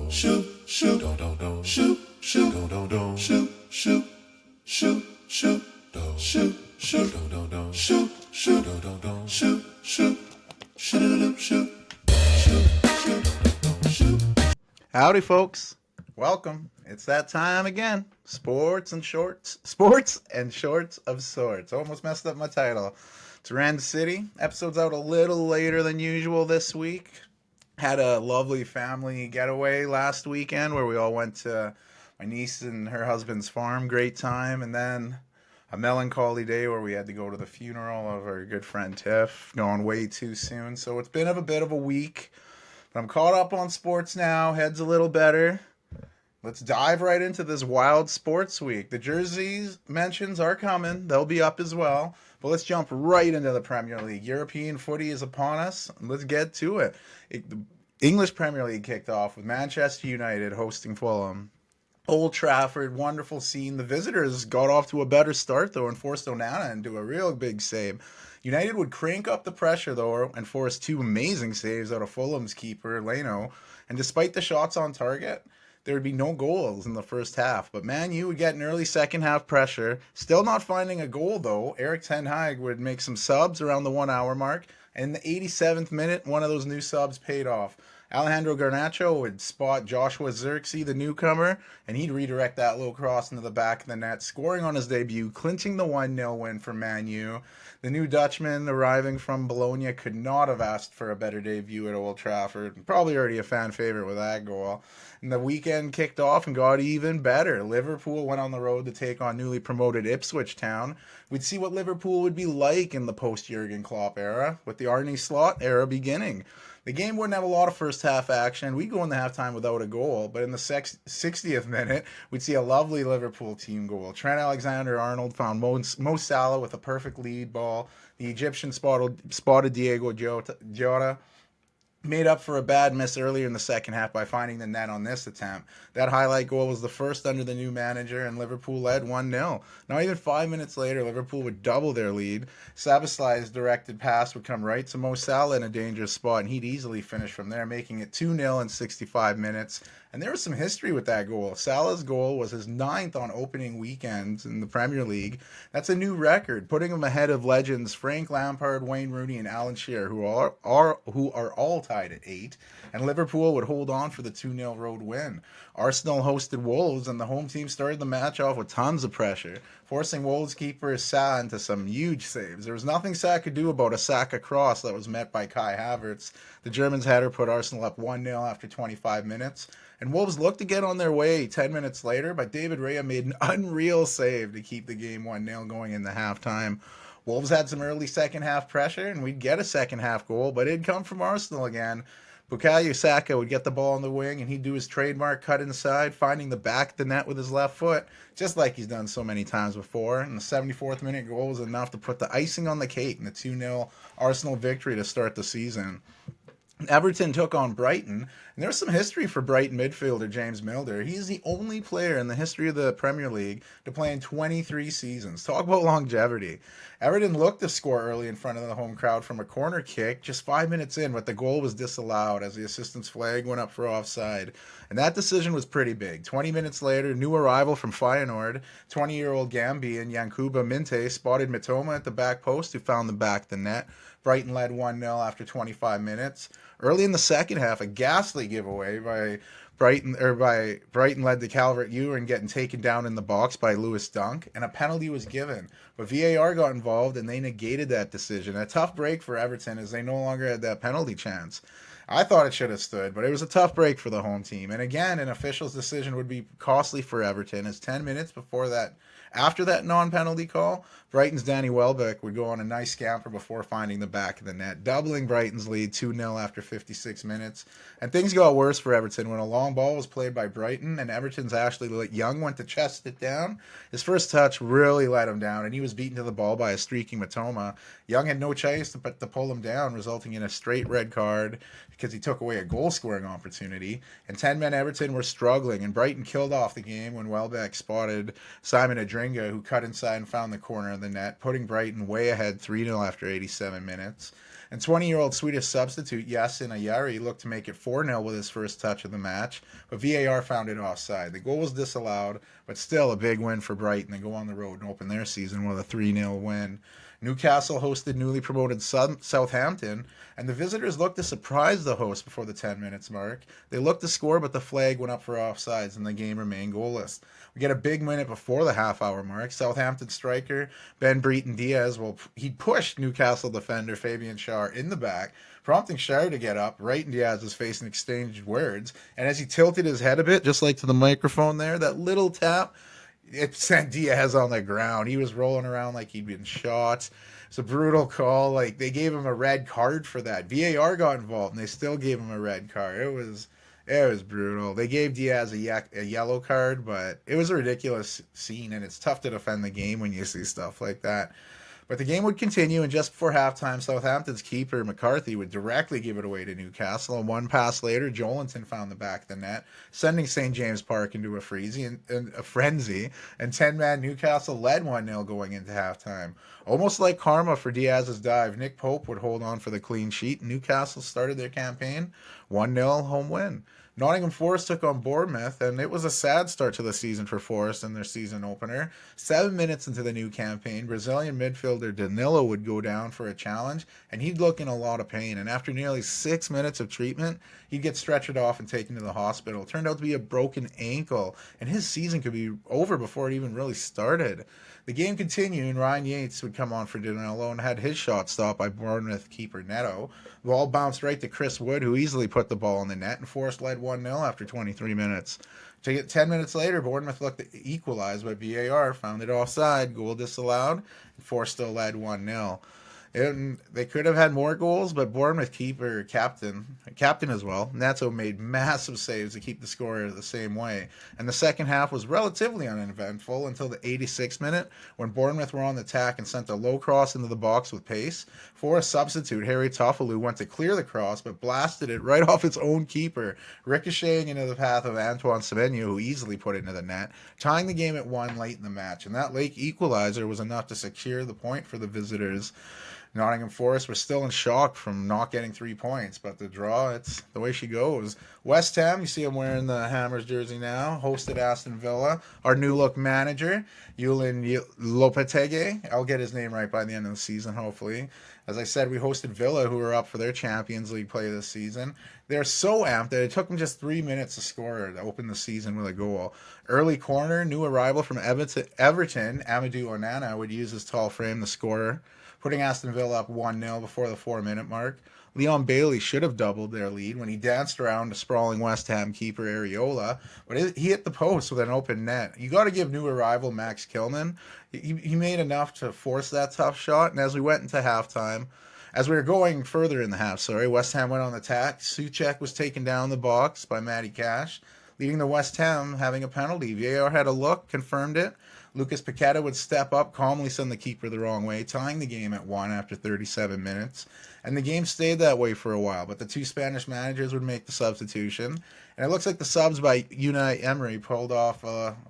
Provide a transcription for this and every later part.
shoot, shoot, shoot, shoot, shoot, shoot, shoot, shoot, shoot, shoot, shoot, shoot, shoot, shoot, shoot. Howdy, folks. Welcome. It's that time again. Sports and shorts of sorts. Almost messed up my title. It's Rand City. Episode's out a little later than usual this week. Had a lovely family getaway last weekend where we all went to my niece and her husband's farm. Great time. And then a melancholy day where we had to go to the funeral of our good friend Tiff, gone way too soon. So it's been a bit of a week. But I'm caught up on sports now. Head's a little better. Let's dive right into this wild sports week. The jerseys mentions are coming. They'll be up as well. But let's jump right into the Premier League. European footy is upon us. Let's get to it. The English Premier League kicked off with Manchester United hosting Fulham. Old Trafford, wonderful scene. The visitors got off to a better start, though, and forced Onana into a real big save. United would crank up the pressure, though, and force two amazing saves out of Fulham's keeper, Leno. And despite the shots on target, there would be no goals in the first half. But Man U would get an early second half pressure. Still not finding a goal, though. Erik ten Hag would make some subs around the 1 hour mark. And in the 87th minute, one of those new subs paid off. Alejandro Garnacho would spot Joshua Zirkzee, the newcomer, and he'd redirect that low cross into the back of the net, scoring on his debut, clinching the 1-0 win for Man U. The new Dutchman arriving from Bologna could not have asked for a better debut at Old Trafford. Probably already a fan favorite with that goal. And the weekend kicked off and got even better. Liverpool went on the road to take on newly promoted Ipswich Town. We'd see what Liverpool would be like in the post-Jurgen Klopp era, with the Arne Slot era beginning. The game wouldn't have a lot of first half action. We'd go in the halftime without a goal, but in the 60th minute, we'd see a lovely Liverpool team goal. Trent Alexander-Arnold found Mo Salah with a perfect lead ball. The Egyptian spotted Diego Jota, made up for a bad miss earlier in the second half by finding the net on this attempt. That highlight goal was the first under the new manager, and Liverpool led 1-0. Not even 5 minutes later, Liverpool would double their lead. Szoboszlai's directed pass would come right to Mo Salah in a dangerous spot, and he'd easily finish from there, making it 2-0 in 65 minutes. And there was some history with that goal. Salah's goal was his 9th on opening weekends in the Premier League. That's a new record, putting him ahead of legends Frank Lampard, Wayne Rooney, and Alan Shearer, who are all tied at 8. And Liverpool would hold on for the 2-0 road win. Arsenal hosted Wolves, and the home team started the match off with tons of pressure, forcing Wolves keeper Sa into some huge saves. There was nothing Sa could do about a Saka cross that was met by Kai Havertz. The Germans' header put Arsenal up 1-0 after 25 minutes. And Wolves looked to get on their way 10 minutes later, but David Raya made an unreal save to keep the game 1-0 going in the halftime. Wolves had some early second half pressure, and we'd get a second half goal, but it'd come from Arsenal again. Bukayo Saka would get the ball on the wing, and he'd do his trademark cut inside, finding the back of the net with his left foot, just like he's done so many times before. And the 74th minute goal was enough to put the icing on the cake in the 2-0 Arsenal victory to start the season. Everton took on Brighton, and there's some history for Brighton midfielder James Milner. He's the only player in the history of the Premier League to play in 23 seasons. Talk about longevity. Everton looked to score early in front of the home crowd from a corner kick just 5 minutes in, but the goal was disallowed as the assistant's flag went up for offside. And that decision was pretty big. 20 minutes later, new arrival from Feyenoord, 20-year-old Gambian Yankuba Minte spotted Mitoma at the back post, who found the back of the net. Brighton led 1-0 after 25 minutes. Early in the second half, a ghastly giveaway by Brighton led to Calvert-Lewin getting taken down in the box by Lewis Dunk, and a penalty was given. But VAR got involved, and they negated that decision. A tough break for Everton as they no longer had that penalty chance. I thought it should have stood, but it was a tough break for the home team. And again, an official's decision would be costly for Everton, as 10 minutes after that non-penalty call, Brighton's Danny Welbeck would go on a nice scamper before finding the back of the net, doubling Brighton's lead 2-0 after 56 minutes. And things got worse for Everton when a long ball was played by Brighton, and Everton's Ashley Young went to chest it down. His first touch really let him down, and he was beaten to the ball by a streaking Mitoma. Young had no chance to pull him down, resulting in a straight red card because he took away a goal-scoring opportunity. And 10-men Everton were struggling, and Brighton killed off the game when Welbeck spotted Simon Adrian Moringa, who cut inside and found the corner of the net, putting Brighton way ahead 3-0 after 87 minutes. And 20-year-old Swedish substitute Yasin Ayari looked to make it 4-0 with his first touch of the match, but VAR found it offside. The goal was disallowed, but still a big win for Brighton. They go on the road and open their season with a 3-0 win. Newcastle hosted newly promoted Southampton, and the visitors looked to surprise the host before the 10 minutes mark. They looked to score, but the flag went up for offsides, and the game remained goalless. We get a big minute before the half-hour mark. Southampton striker Ben Breton Diaz, he pushed Newcastle defender Fabian Schär in the back, prompting Schär to get up right in Diaz's face and exchange words. And as he tilted his head a bit, just like to the microphone there, that little tap, it sent Diaz on the ground. He was rolling around like he'd been shot. It's a brutal call. Like, they gave him a red card for that. VAR got involved, and they still gave him a red card. It was brutal. They gave Diaz a yellow card, but it was a ridiculous scene, and it's tough to defend the game when you see stuff like that. But the game would continue, and just before halftime, Southampton's keeper, McCarthy, would directly give it away to Newcastle. And one pass later, Joelinton found the back of the net, sending St. James Park into a frenzy. And 10-man Newcastle led 1-0 going into halftime. Almost like karma for Diaz's dive, Nick Pope would hold on for the clean sheet. Newcastle started their campaign 1-0 home win. Nottingham Forest took on Bournemouth, and it was a sad start to the season for Forest in their season opener. 7 minutes into the new campaign, Brazilian midfielder Danilo would go down for a challenge, and he'd look in a lot of pain. And after nearly 6 minutes of treatment, he'd get stretchered off and taken to the hospital. It turned out to be a broken ankle, and his season could be over before it even really started. The game continued, and Ryan Yates would come on for Danilo and had his shot stopped by Bournemouth keeper Neto. The ball bounced right to Chris Wood, who easily put the ball in the net, and Forest led 1-0 after 23 minutes. 10 minutes later, Bournemouth looked to equalize, but VAR found it offside, goal disallowed, and Forest still led 1-0. They could have had more goals, but Bournemouth keeper, captain as well, Neto made massive saves to keep the score the same way. And the second half was relatively uneventful until the 86th minute, when Bournemouth were on the attack and sent a low cross into the box with pace. For a substitute, Harry Toffolo went to clear the cross, but blasted it right off its own keeper, ricocheting into the path of Antoine Semenyo, who easily put it into the net, tying the game at 1 late in the match. And that late equalizer was enough to secure the point for the visitors. Nottingham Forest was still in shock from not getting 3 points, but the draw, it's the way she goes. West Ham, you see him wearing the Hammers jersey now, hosted Aston Villa. Our new-look manager, Julian Lopetegui, I'll get his name right by the end of the season, hopefully. As I said, we hosted Villa, who are up for their Champions League play this season. They're so amped that it took them just 3 minutes to score to open the season with a goal. Early corner, new arrival from Everton, Amadou Onana, would use his tall frame to score, putting Aston Villa up 1-0 before the 4-minute mark. Leon Bailey should have doubled their lead when he danced around the sprawling West Ham keeper Areola, but he hit the post with an open net. You got to give new arrival Max Kilman. He made enough to force that tough shot, and as we went into halftime, as we were going further in the half, West Ham went on the attack. Souček was taken down the box by Matty Cash, leading to West Ham having a penalty. VAR had a look, confirmed it. Lucas Paqueta would step up, calmly send the keeper the wrong way, tying the game at 1 after 37 minutes. And the game stayed that way for a while, but the two Spanish managers would make the substitution. And it looks like the subs by Unai Emery pulled off,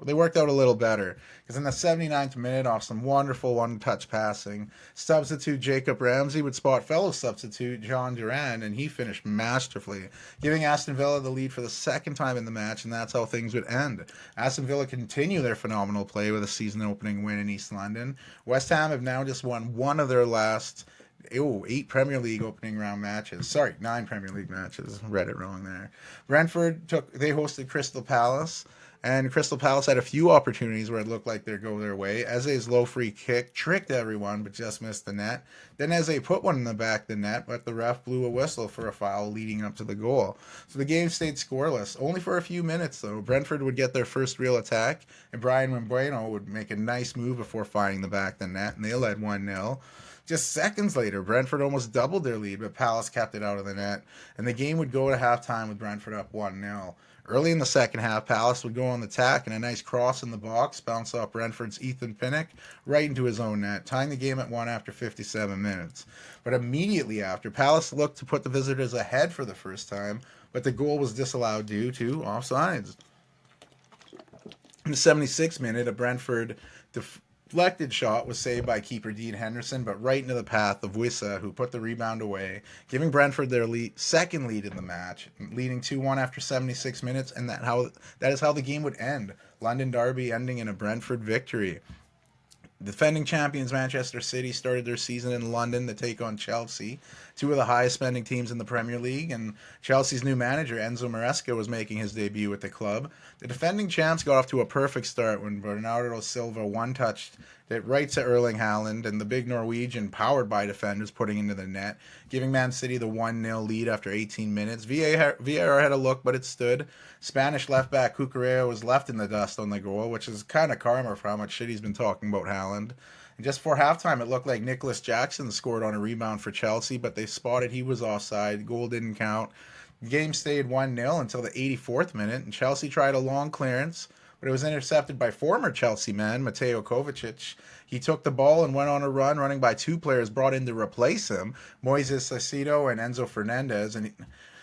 they worked out a little better. Because in the 79th minute, off some wonderful one-touch passing, substitute Jacob Ramsey would spot fellow substitute John Duran, and he finished masterfully, giving Aston Villa the lead for the second time in the match, and that's how things would end. Aston Villa continue their phenomenal play with a season-opening win in East London. West Ham have now just won one of their last 8 Premier League opening round matches. 9 Premier League matches. Read it wrong there. Brentford they hosted Crystal Palace, and Crystal Palace had a few opportunities where it looked like they'd go their way. Eze's low free kick tricked everyone, but just missed the net. Then Eze put one in the back of the net, but the ref blew a whistle for a foul leading up to the goal. So the game stayed scoreless, only for a few minutes though. Brentford would get their first real attack, and Brian Mbeumo would make a nice move before finding the back of the net, and they led 1-0. Just seconds later, Brentford almost doubled their lead, but Palace kept it out of the net, and the game would go to halftime with Brentford up 1-0. Early in the second half, Palace would go on the attack, and a nice cross in the box bounced off Brentford's Ethan Pinnock right into his own net, tying the game at 1 after 57 minutes. But immediately after, Palace looked to put the visitors ahead for the first time, but the goal was disallowed due to offsides. In the 76th minute, a Brentford Deflected shot was saved by keeper Dean Henderson, but right into the path of Wissa, who put the rebound away, giving Brentford their second lead in the match, leading 2-1 after 76 minutes, and that is how the game would end. London derby ending in a Brentford victory. Defending champions Manchester City started their season in London to take on Chelsea, two of the highest spending teams in the Premier League, and Chelsea's new manager Enzo Maresca was making his debut with the club. The defending champs got off to a perfect start when Bernardo Silva one-touched it right to Erling Haaland, and the big Norwegian, powered by defenders, putting into the net, giving Man City the 1-0 lead after 18 minutes. VAR had a look, but it stood. Spanish left-back Cucurella was left in the dust on the goal, which is kind of karma for how much shit he's been talking about Haaland. And just before halftime, it looked like Nicholas Jackson scored on a rebound for Chelsea, but they spotted he was offside. The goal didn't count. The game stayed 1-0 until the 84th minute, and Chelsea tried a long clearance, but it was intercepted by former Chelsea man Mateo Kovacic. He took the ball and went on a run, running by two players brought in to replace him, Moises Caicedo and Enzo Fernandez, and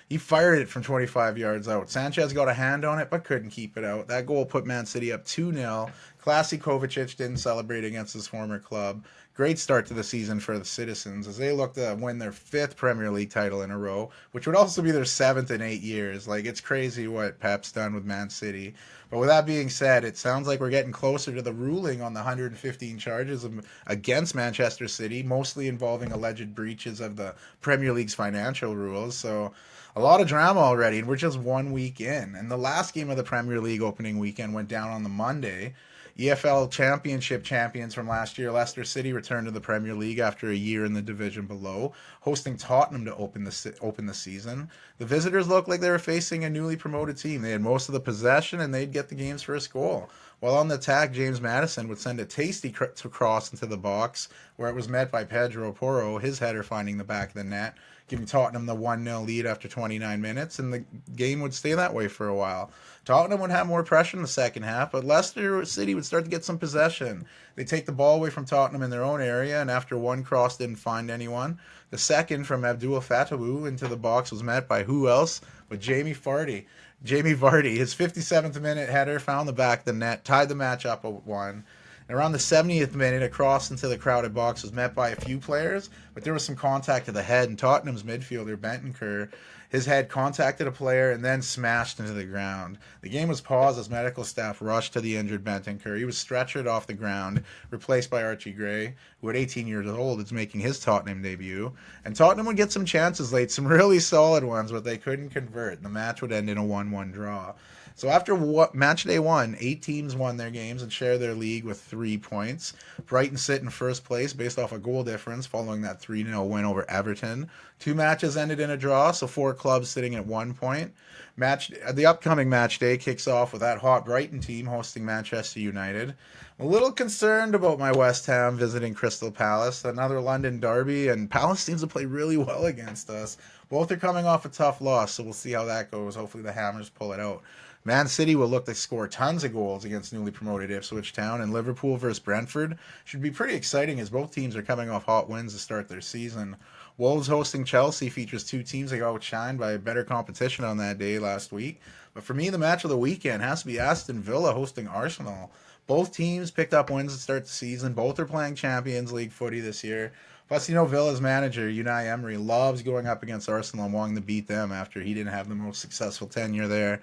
he fired it from 25 yards out. Sanchez got a hand on it, but couldn't keep it out. That goal put Man City up 2-0. Classy Kovacic didn't celebrate against his former club. Great start to the season for the Citizens as they look to win their 5th Premier League title in a row, which would also be their 7th in 8 years. Like, it's crazy what Pep's done with Man City. But with that being said, it sounds like we're getting closer to the ruling on the 115 charges against Manchester City, mostly involving alleged breaches of the Premier League's financial rules. So a lot of drama already, and we're just 1 week in. And the last game of the Premier League opening weekend went down on the Monday. EFL Championship champions from last year, Leicester City, returned to the Premier League after a year in the division below, hosting Tottenham to open the season. The visitors looked like they were facing a newly promoted team. They had most of the possession, and they'd get the game's first goal. While on the attack, James Maddison would send a tasty cross into the box, where it was met by Pedro Porro, his header finding the back of the net, giving Tottenham the 1-0 lead after 29 minutes, and the game would stay that way for a while. Tottenham would have more pressure in the second half, but Leicester City would start to get some possession. They take the ball away from Tottenham in their own area, and after one cross didn't find anyone, the second from Abdul Fatawu into the box was met by who else but Jamie Vardy. His 57th minute header found the back of the net, tied the match up at 1. Around the 70th minute, a cross into the crowded box was met by a few players, but there was some contact to the head, and Tottenham's midfielder, Bentancur, his head contacted a player and then smashed into the ground. The game was paused as medical staff rushed to the injured Bentancur. He was stretchered off the ground, replaced by Archie Gray, who at 18 years old is making his Tottenham debut. And Tottenham would get some chances late, some really solid ones, but they couldn't convert. The match would end in a 1-1 draw. So after match day 1, 8 teams won their games and share their league with 3 points. Brighton sit in first place based off a goal difference following that 3-0 win over Everton. 2 matches ended in a draw, so 4 clubs sitting at 1 point. The upcoming match day kicks off with that hot Brighton team hosting Manchester United. I'm a little concerned about my West Ham visiting Crystal Palace, another London derby, and Palace seems to play really well against us. Both are coming off a tough loss, so we'll see how that goes. Hopefully the Hammers pull it out. Man City will look to score tons of goals against newly promoted Ipswich Town, and Liverpool versus Brentford should be pretty exciting as both teams are coming off hot wins to start their season. Wolves hosting Chelsea features 2 teams that got outshined by better competition on that day last week. But for me, the match of the weekend has to be Aston Villa hosting Arsenal. Both teams picked up wins to start the season. Both are playing Champions League footy this year. Plus, Villa's manager, Unai Emery, loves going up against Arsenal and wanting to beat them after he didn't have the most successful tenure there.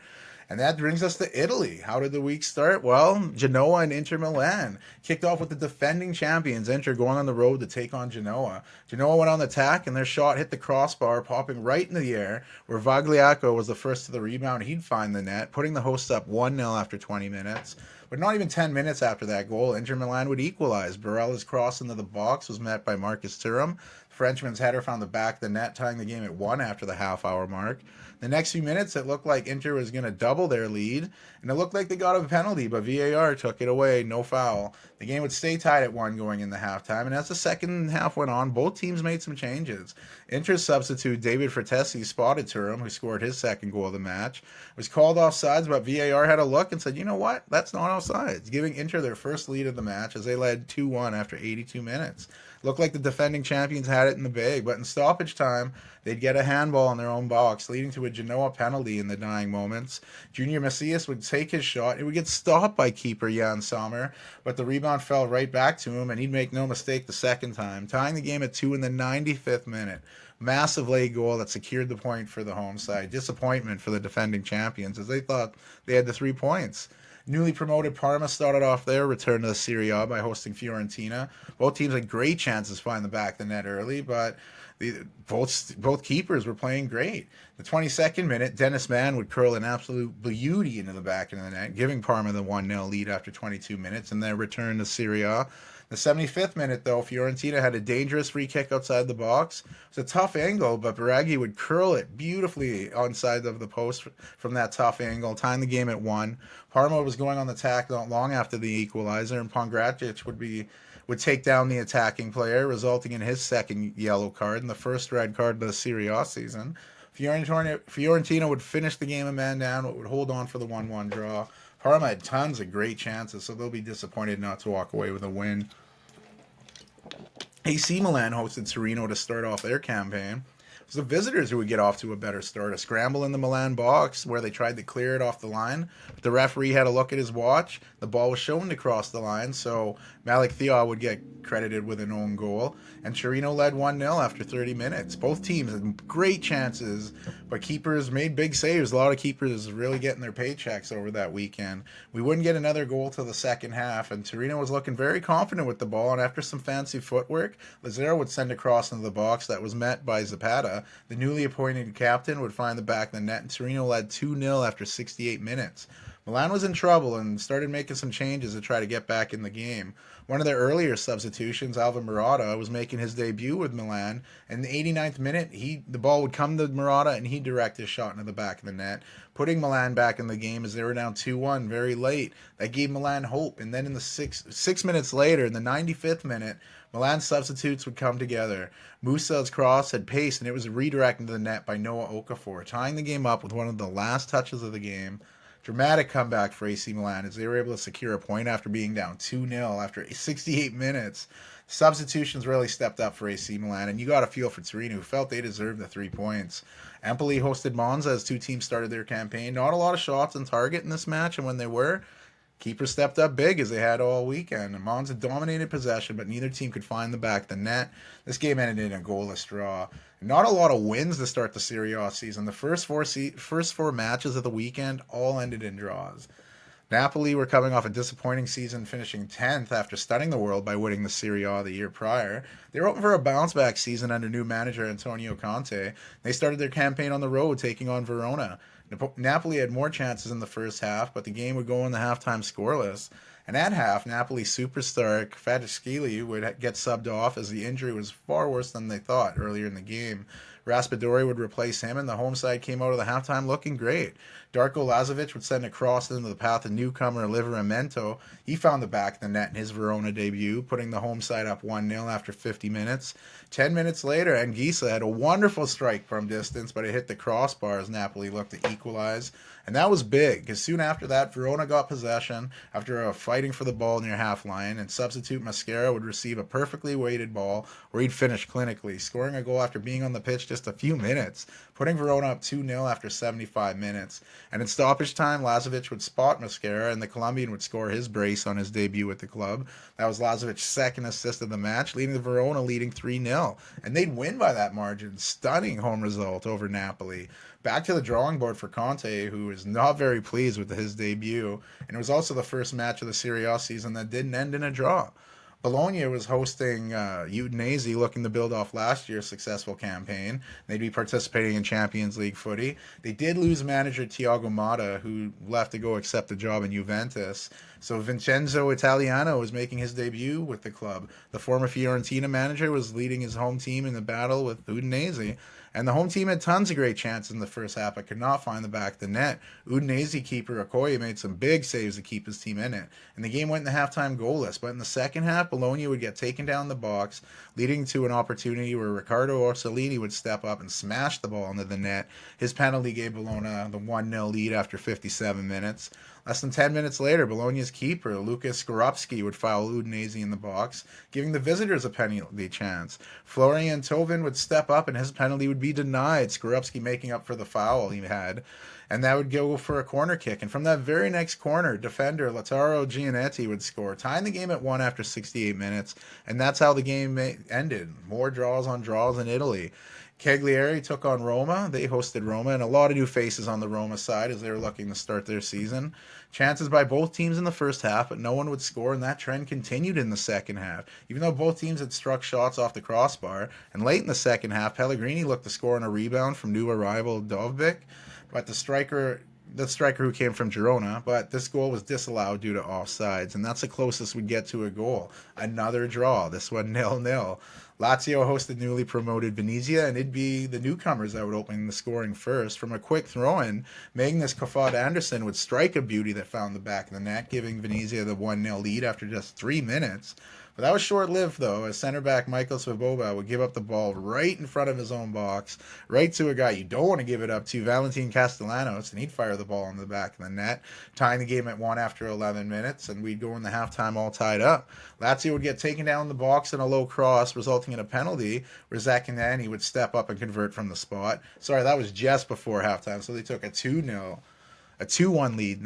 And that brings us to Italy. How did the week start? Well, Genoa and Inter Milan kicked off with the defending champions, Inter, going on the road to take on Genoa. Genoa went on the attack, and their shot hit the crossbar, popping right in the air, where Vagliacco was the first to the rebound. He'd find the net, putting the hosts up 1-0 after 20 minutes. But not even 10 minutes after that goal, Inter Milan would equalize. Barella's cross into the box was met by Marcus Thuram. The Frenchman's header found the back of the net, tying the game at 1 after the half-hour mark. The next few minutes, it looked like Inter was going to double their lead, and it looked like they got a penalty, but VAR took it away, no foul. The game would stay tied at 1 going into halftime, and as the second half went on, both teams made some changes. Inter's substitute, David Fratesi, spotted Thuram, who scored his second goal of the match, was called offsides, but VAR had a look and said, you know what, that's not offsides, giving Inter their first lead of the match as they led 2-1 after 82 minutes. Looked like the defending champions had it in the bag, but in stoppage time, they'd get a handball in their own box, leading to a Genoa penalty in the dying moments. Junior Macias would take his shot. It would get stopped by keeper Jan Sommer, but the rebound fell right back to him, and he'd make no mistake the second time, tying the game at 2 in the 95th minute. Massive late goal that secured the point for the home side. Disappointment for the defending champions, as they thought they had the 3 points. Newly promoted Parma started off their return to the Serie A by hosting Fiorentina. Both teams had great chances to find the back of the net early, but both keepers were playing great. The 22nd minute, Dennis Mann would curl an absolute beauty into the back of the net, giving Parma the 1-0 lead after 22 minutes and their return to Serie A. The 75th minute, though, Fiorentina had a dangerous free kick outside the box. It was a tough angle, but Biraghi would curl it beautifully onside of the post from that tough angle, tying the game at 1. Parma was going on the attack not long after the equalizer, and Pongracic would take down the attacking player, resulting in his second yellow card and the first red card of the Serie A season. Fiorentina would finish the game a man down, but would hold on for the 1-1 draw. Parma had tons of great chances, so they'll be disappointed not to walk away with a win. AC Milan hosted Torino to start off their campaign. It was the visitors who would get off to a better start. A scramble in the Milan box where they tried to clear it off the line. But the referee had a look at his watch. The ball was shown to cross the line, so Malik Thiaw would get credited with an own goal. And Torino led 1-0 after 30 minutes. Both teams had great chances, but keepers made big saves. A lot of keepers really getting their paychecks over that weekend. We wouldn't get another goal till the second half, and Torino was looking very confident with the ball, and after some fancy footwork, Lazaro would send a cross into the box that was met by Zapata. The newly appointed captain would find the back of the net, and Torino led 2-0 after 68 minutes. Milan was in trouble and started making some changes to try to get back in the game. One of their earlier substitutions, Alvin Morata, was making his debut with Milan. In the 89th minute, the ball would come to Morata, and he'd direct his shot into the back of the net, putting Milan back in the game as they were down 2-1 very late. That gave Milan hope, and then in the six minutes later, in the 95th minute, Milan's substitutes would come together. Musa's cross had pace, and it was redirected to the net by Noah Okafor, tying the game up with one of the last touches of the game. Dramatic comeback for AC Milan as they were able to secure a point after being down 2-0 after 68 minutes. Substitutions really stepped up for AC Milan, and you got a feel for Torino, who felt they deserved the 3 points. Empoli hosted Monza as two teams started their campaign. Not a lot of shots on target in this match, and when they were, keepers stepped up big as they had all weekend. And Monza dominated possession, but neither team could find the back of the net. This game ended in a goalless draw. Not a lot of wins to start the Serie A season. The first four matches of the weekend all ended in draws. Napoli were coming off a disappointing season, finishing 10th after stunning the world by winning the Serie A the year prior. They were hoping for a bounce-back season under new manager Antonio Conte. They started their campaign on the road, taking on Verona. Napoli had more chances in the first half, but the game would go in the halftime scoreless. And at half, Napoli superstar Kvaratskhelia would get subbed off as the injury was far worse than they thought earlier in the game. Raspadori would replace him, and the home side came out of the halftime looking great. Darko Lazovic would send a cross into the path of newcomer Livramento. He found the back of the net in his Verona debut, putting the home side up 1-0 after 50 minutes. 10 minutes later, Anguissa had a wonderful strike from distance, but it hit the crossbar as Napoli looked to equalize. And that was big, because soon after that, Verona got possession after fighting for the ball near half line, and substitute Mascara would receive a perfectly weighted ball where he'd finish clinically, scoring a goal after being on the pitch just a few minutes, putting Verona up 2-0 after 75 minutes. And in stoppage time, Lazovic would spot Mascara, and the Colombian would score his brace on his debut with the club. That was Lazovic's second assist of the match, leading to Verona leading 3-0. And they'd win by that margin. Stunning home result over Napoli. Back to the drawing board for Conte, who is not very pleased with his debut, and it was also the first match of the Serie A season that didn't end in a draw. Bologna was hosting Udinese, looking to build off last year's successful campaign. They'd be participating in Champions League footy. They did lose manager Thiago Motta, who left to go accept a job in Juventus. So Vincenzo Italiano was making his debut with the club. The former Fiorentina manager was leading his home team in the battle with Udinese. And the home team had tons of great chances in the first half, but could not find the back of the net. Udinese keeper Okoye made some big saves to keep his team in it. And the game went in the halftime goalless. But in the second half, Bologna would get taken down the box, leading to an opportunity where Riccardo Orsolini would step up and smash the ball into the net. His penalty gave Bologna the 1-0 lead after 57 minutes. Less than 10 minutes later, Bologna's keeper, Lucas Skorupski, would foul Udinese in the box, giving the visitors a penalty chance. Florian Thauvin would step up and his penalty would be denied, Skorupski making up for the foul he had. And that would go for a corner kick. And from that very next corner, defender Lautaro Giannetti would score, tying the game at 1 after 68 minutes. And that's how the game ended. More draws on draws in Italy. Cagliari took on Roma. They hosted Roma, and a lot of new faces on the Roma side as they were looking to start their season. Chances by both teams in the first half, but no one would score, and that trend continued in the second half. Even though both teams had struck shots off the crossbar, and late in the second half, Pellegrini looked to score on a rebound from new arrival Dovbyk, but the striker who came from Girona, but this goal was disallowed due to offsides, and that's the closest we get to a goal. Another draw, this one 0-0. Lazio hosted newly promoted Venezia, and it'd be the newcomers that would open the scoring first. From a quick throw-in, Magnus Kofod Anderson would strike a beauty that found the back of the net, giving Venezia the 1-0 lead after just 3 minutes. But that was short-lived, though, as center back Michael Svoboda would give up the ball right in front of his own box, right to a guy you don't want to give it up to, Valentin Castellanos, and he'd fire the ball in the back of the net, tying the game at 1 after 11 minutes, and we'd go in the halftime all tied up. Lazio would get taken down in the box in a low cross, resulting in a penalty, where Zaccanini would step up and convert from the spot. Sorry, that was just before halftime, so they took a 2-1 lead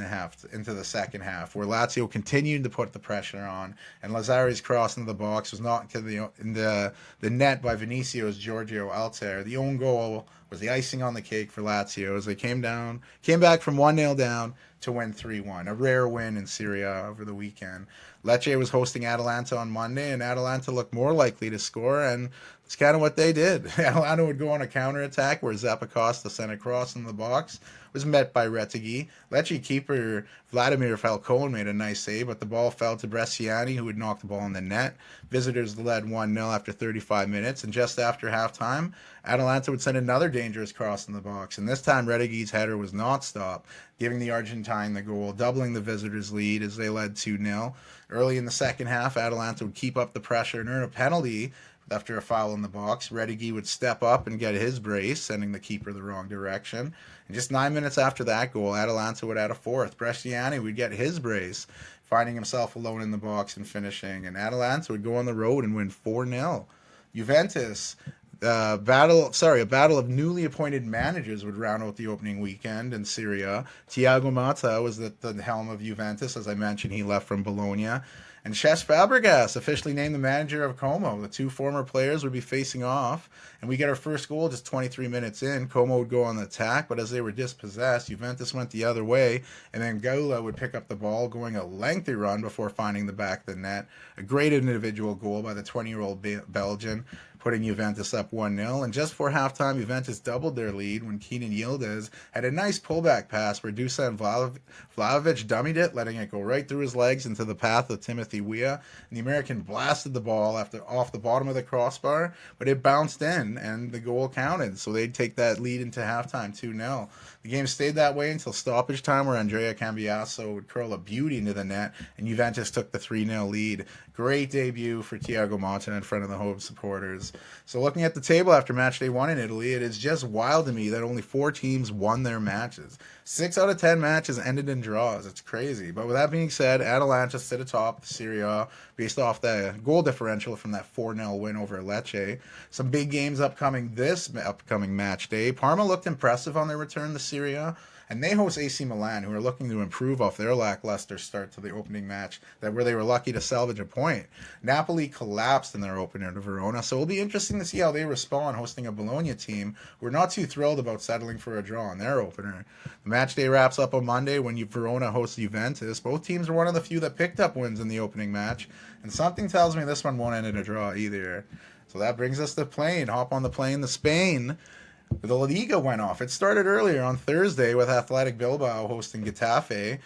into the second half, where Lazio continued to put the pressure on, and Lazzari's cross into the box was not in the net by Vinicius Giorgio Alter. The own goal was the icing on the cake for Lazio as they came back from 1-0 down to win 3-1, a rare win in Serie A over the weekend. Lecce was hosting Atalanta on Monday, and Atalanta looked more likely to score, and it's kind of what they did. Atalanta would go on a counterattack where Zappacosta sent a cross in the box, was met by Retegui. Lecce keeper Vladimir Falcone made a nice save, but the ball fell to Bresciani, who would knock the ball in the net. Visitors led 1-0 after 35 minutes, and just after halftime, Atalanta would send another dangerous cross in the box, and this time Retegui's header was not stopped, giving the Argentine the goal, doubling the visitors' lead as they led 2-0. Early in the second half, Atalanta would keep up the pressure and earn a penalty after a foul in the box. Retegui would step up and get his brace, sending the keeper the wrong direction. And just 9 minutes after that goal, Atalanta would add a fourth. Bresciani would get his brace, finding himself alone in the box and finishing. And Atalanta would go on the road and win 4-0. Juventus, a battle of newly appointed managers would round out the opening weekend in Serie A. Thiago Motta was at the helm of Juventus. As I mentioned, he left from Bologna. And Cesc Fabregas officially named the manager of Como. The two former players would be facing off, and we get our first goal just 23 minutes in. Como would go on the attack, but as they were dispossessed, Juventus went the other way, and then Gaula would pick up the ball, going a lengthy run before finding the back of the net. A great individual goal by the 20-year-old Belgian, putting Juventus up 1-0. And just before halftime, Juventus doubled their lead when Kenan Yildiz had a nice pullback pass where Dusan Vlahovic dummied it, letting it go right through his legs into the path of Timothy Weah. And the American blasted the ball off the bottom of the crossbar, but it bounced in, and the goal counted. So they'd take that lead into halftime 2-0. The game stayed that way until stoppage time, where Andrea Cambiaso would curl a beauty into the net, and Juventus took the 3-0 lead. Great debut for Thiago Motta in front of the home supporters. So looking at the table after match day 1 in Italy, it is just wild to me that only 4 teams won their matches. 6 out of 10 matches ended in draws. It's crazy. But with that being said, Atalanta sit atop the Serie A based off the goal differential from that 4-0 win over Lecce. Some big games this upcoming match day. Parma looked impressive on their return to Serie A, and they host AC Milan, who are looking to improve off their lackluster start to the opening match, where they were lucky to salvage a point. Napoli collapsed in their opener to Verona, so it'll be interesting to see how they respond hosting a Bologna team who are not too thrilled about settling for a draw in their opener. The match day wraps up on Monday when Verona hosts Juventus. Both teams are one of the few that picked up wins in the opening match, and something tells me this one won't end in a draw either. So that brings us to plane. Hop on the plane to Spain. The La Liga went off. It started earlier on Thursday with Athletic Bilbao hosting Getafe,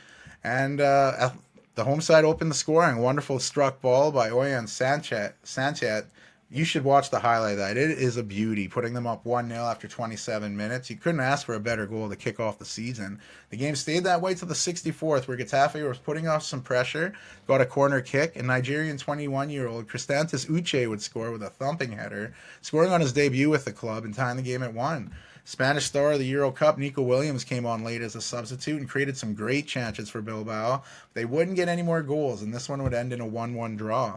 and the home side opened the scoring. Wonderful struck ball by Oyan Sanchez You should watch the highlight of that. It is a beauty, putting them up 1-0 after 27 minutes. You couldn't ask for a better goal to kick off the season. The game stayed that way to the 64th, where Getafe was putting off some pressure, got a corner kick, and Nigerian 21-year-old Cristantis Uche would score with a thumping header, scoring on his debut with the club and tying the game at 1. Spanish star of the Euro Cup, Nico Williams, came on late as a substitute and created some great chances for Bilbao. They wouldn't get any more goals, and this one would end in a 1-1 draw.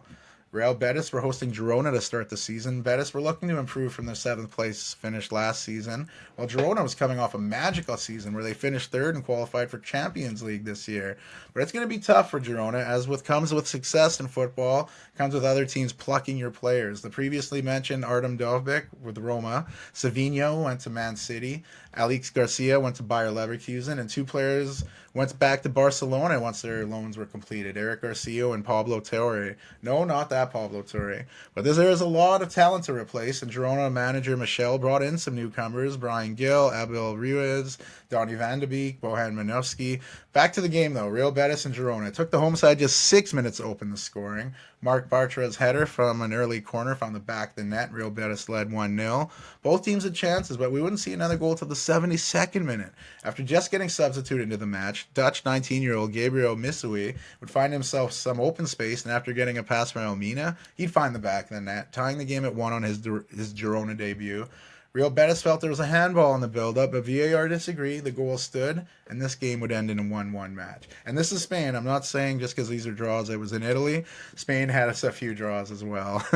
Real Betis were hosting Girona to start the season. Betis were looking to improve from their 7th place finish last season, while Girona was coming off a magical season where they finished 3rd and qualified for Champions League this year. But it's going to be tough for Girona, as comes with success in football, comes with other teams plucking your players. The previously mentioned Artem Dovbyk with Roma, Savinho went to Man City, Alex Garcia went to Bayer Leverkusen, and 2 players went back to Barcelona once their loans were completed, Eric Garcia and Pablo Torre. No, not that Pablo Torre. But there is a lot of talent to replace, and Girona manager Michel brought in some newcomers, Brian Gill, Abel Ruiz, Donny van de Beek, Bohan Manovsky. Back to the game, though. Real Betis and Girona. It took the home side just 6 minutes to open the scoring. Mark Bartra's header from an early corner found the back of the net. Real Betis led 1-0. Both teams had chances, but we wouldn't see another goal till the 72nd minute. After just getting substituted into the match, Dutch 19-year-old Gabriel Misui would find himself some open space, and after getting a pass from Elmina, he'd find the back of the net, tying the game at 1 on his Girona debut. Real Betis felt there was a handball in the build-up, but VAR disagreed. The goal stood, and this game would end in a 1-1 match. And this is Spain. I'm not saying just because these are draws. It was in Italy. Spain had us a few draws as well.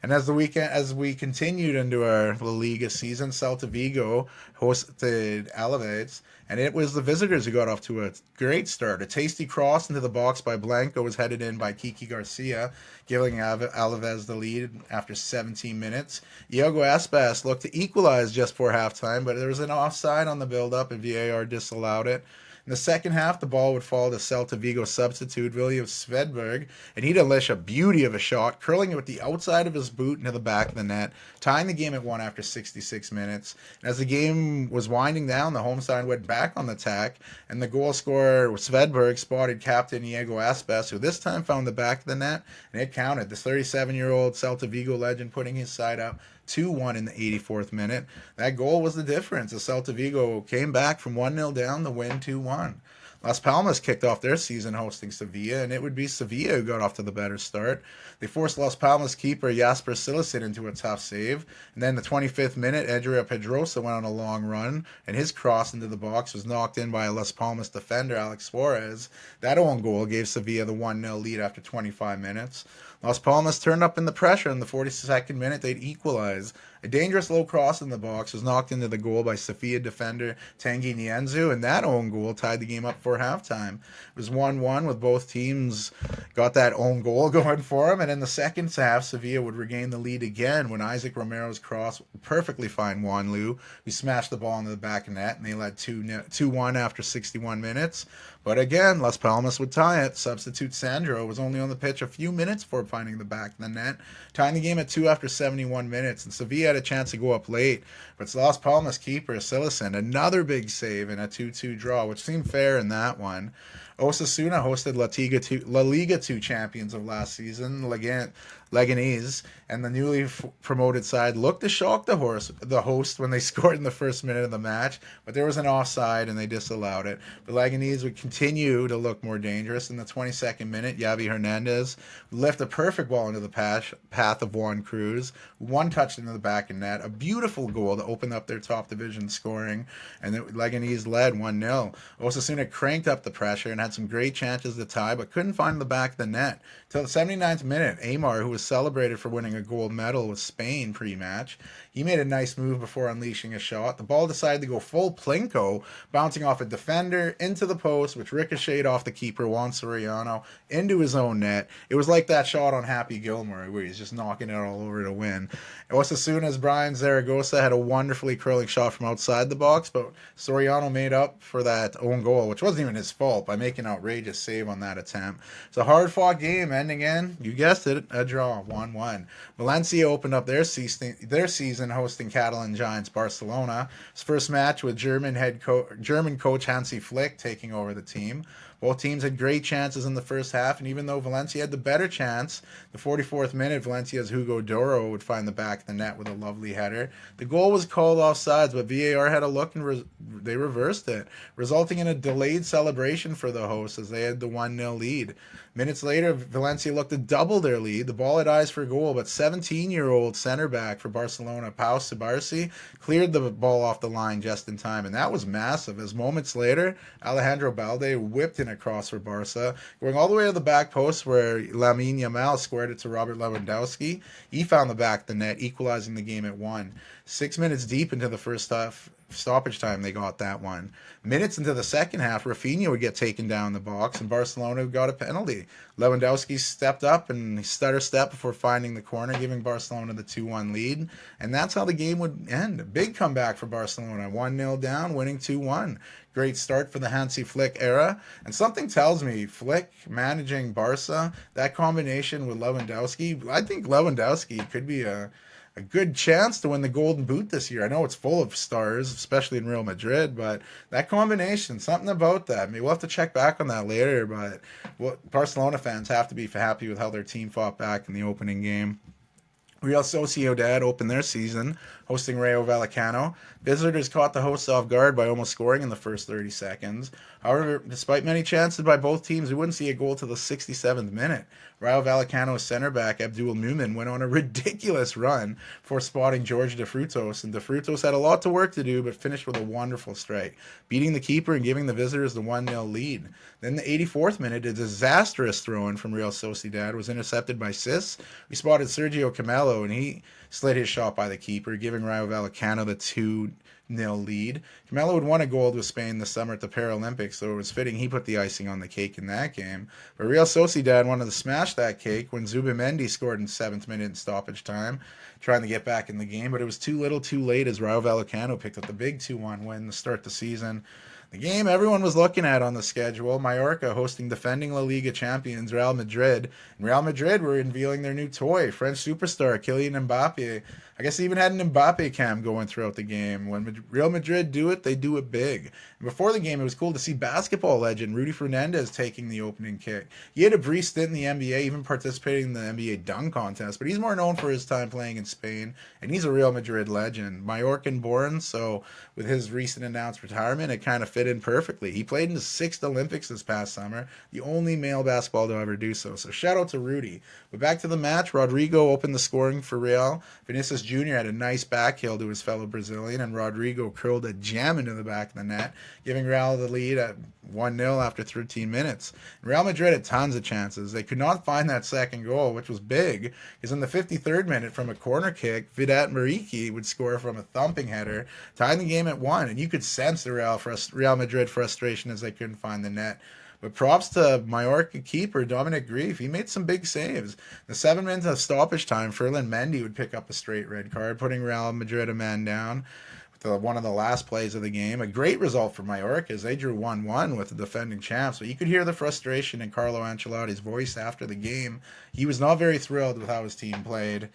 And as we continued into our La Liga season, Celta Vigo hosted Alaves, and it was the visitors who got off to a great start. A tasty cross into the box by Blanco was headed in by Kiki Garcia, giving Alaves the lead after 17 minutes. Iago Aspas looked to equalize just before halftime, but there was an offside on the build-up, and VAR disallowed it. In the second half, the ball would fall to Celta Vigo substitute William Svedberg, and he'd unleash a beauty of a shot, curling it with the outside of his boot into the back of the net, tying the game at 1 after 66 minutes. And as the game was winding down, the home side went back on the attack, and the goal scorer Svedberg spotted captain Iago Aspas, who this time found the back of the net, and it counted. The 37-year-old Celta Vigo legend putting his side up 2-1 in the 84th minute. That goal was the difference as Celta Vigo came back from 1-0 down to win 2-1. Las Palmas kicked off their season hosting Sevilla, and it would be Sevilla who got off to the better start. They forced Las Palmas keeper Jasper Sillissen into a tough save, and then the 25th minute, Edria Pedrosa went on a long run, and his cross into the box was knocked in by a Las Palmas defender, Alex Suarez. That own goal gave Sevilla the 1-0 lead after 25 minutes. Las Palmas turned up in the pressure in the 42nd minute. They'd equalize. A dangerous low cross in the box was knocked into the goal by Sofia defender Tanguy Nianzou, and that own goal tied the game up for halftime. It was 1-1 with both teams got that own goal going for them, and in the second half, Sevilla would regain the lead again when Isaac Romero's cross would perfectly find Juan Lu, who smashed the ball into the back of net, and they led 2-1 after 61 minutes. But again, Las Palmas would tie it. Substitute Sandro was only on the pitch a few minutes before finding the back of the net, tying the game at 2 after 71 minutes. And Sevilla had a chance to go up late, but it's Las Palmas keeper Sillissen, another big save in a 2-2 draw, which seemed fair in that one. Osasuna hosted La Liga 2 champions of last season, Leganés, and the newly promoted side looked to shock the host when they scored in the first minute of the match, but there was an offside and they disallowed it. But Leganés would continue to look more dangerous. In the 22nd minute, Javi Hernandez left a perfect ball into the path of Juan Cruz, one touched into the back of net, a beautiful goal to open up their top division scoring, and Leganés led 1-0. Osasuna cranked up the pressure and had some great chances to tie, but couldn't find the back of the net. Till the 79th minute, Aymar, who was celebrated for winning a gold medal with Spain pre-match, he made a nice move before unleashing a shot. The ball decided to go full plinko, bouncing off a defender into the post, which ricocheted off the keeper, Juan Soriano, into his own net. It was like that shot on Happy Gilmore, where he's just knocking it all over to win. Osasuna's Brian Zaragoza had a wonderfully curling shot from outside the box, but Soriano made up for that own goal, which wasn't even his fault, by making make an outrageous save on that attempt. It's a hard-fought game, ending in, you guessed it, a draw, 1-1. Valencia opened up their season hosting Catalan giants Barcelona. His first match with German coach Hansi Flick taking over the team. Both teams had great chances in the first half, and even though Valencia had the better chance, the 44th minute, Valencia's Hugo Duro would find the back of the net with a lovely header. The goal was called offsides, but VAR had a look and they reversed it, resulting in a delayed celebration for the hosts as they had the 1-0 lead. Minutes later, Valencia looked to double their lead. The ball had eyes for goal, but 17-year-old center back for Barcelona, Pau Sabarsi, cleared the ball off the line just in time, and that was massive, as moments later, Alejandro Balde whipped in a cross for Barca, going all the way to the back post where Lamine Yamal squared it to Robert Lewandowski. He found the back of the net, equalizing the game at 1. 6 minutes deep into the first half, stoppage time, they got that one. Minutes into the second half, Rafinha would get taken down the box, and Barcelona got a penalty. Lewandowski stepped up and stutter step before finding the corner, giving Barcelona the 2-1 lead, and that's how the game would end. A big comeback for Barcelona, 1-0 down, winning 2-1. Great start for the Hansi Flick era, and something tells me Flick managing Barca, that combination with Lewandowski, I think Lewandowski could be a good chance to win the Golden Boot this year. I know it's full of stars, especially in Real Madrid, but that combination, something about that. Maybe we'll have to check back on that later, but Barcelona fans have to be happy with how their team fought back in the opening game. Real Sociedad opened their season hosting Rayo Vallecano. Visitors caught the hosts off guard by almost scoring in the first 30 seconds. However, despite many chances by both teams, we wouldn't see a goal to the 67th minute. Rayo Vallecano's center back Abdul Mumin went on a ridiculous run for spotting George De Frutos, and De Frutos had a lot to work to do, but finished with a wonderful strike, beating the keeper and giving the visitors the 1-0 lead. Then the 84th minute, a disastrous throw-in from Real Sociedad was intercepted by Sis. We spotted Sergio Camelo, and he slid his shot by the keeper, giving Rayo Vallecano the 2-0 lead. Camelo had won a gold with Spain this summer at the Paralympics, so it was fitting he put the icing on the cake in that game. But Real Sociedad wanted to smash that cake when Zubimendi scored in 7th minute in stoppage time, trying to get back in the game, but it was too little too late as Rayo Vallecano picked up the big 2-1 win to start the season. The game everyone was looking at on the schedule, Mallorca hosting defending La Liga champions Real Madrid. And Real Madrid were unveiling their new toy, French superstar Kylian Mbappe. I guess they even had an Mbappe cam going throughout the game. When Real Madrid do it, they do it big. And before the game, it was cool to see basketball legend Rudy Fernandez taking the opening kick. He had a brief stint in the NBA, even participating in the NBA dunk contest, but he's more known for his time playing in Spain, and he's a Real Madrid legend. Mallorcan born, so with his recent announced retirement, it kind of fit in perfectly. He played in the 6th Olympics this past summer, the only male basketball to ever do so. So shout out to Rudy. But back to the match, Rodrigo opened the scoring for Real. Vinicius Jr. had a nice backheel to his fellow Brazilian, and Rodrigo curled a gem into the back of the net, giving Real the lead at 1-0 after 13 minutes. Real Madrid had tons of chances. They could not find that second goal, which was big, because in the 53rd minute from a corner kick, Vedat Mariki would score from a thumping header, tying the game at 1, and you could sense the Real Madrid frustration as they couldn't find the net. But props to Mallorca keeper Dominic Grief. He made some big saves. The 7 minutes of stoppage time, Ferland Mendy would pick up a straight red card, putting Real Madrid a man down with one of the last plays of the game. A great result for Mallorca as they drew 1-1 with the defending champs. But you could hear the frustration in Carlo Ancelotti's voice after the game. He was not very thrilled with how his team played.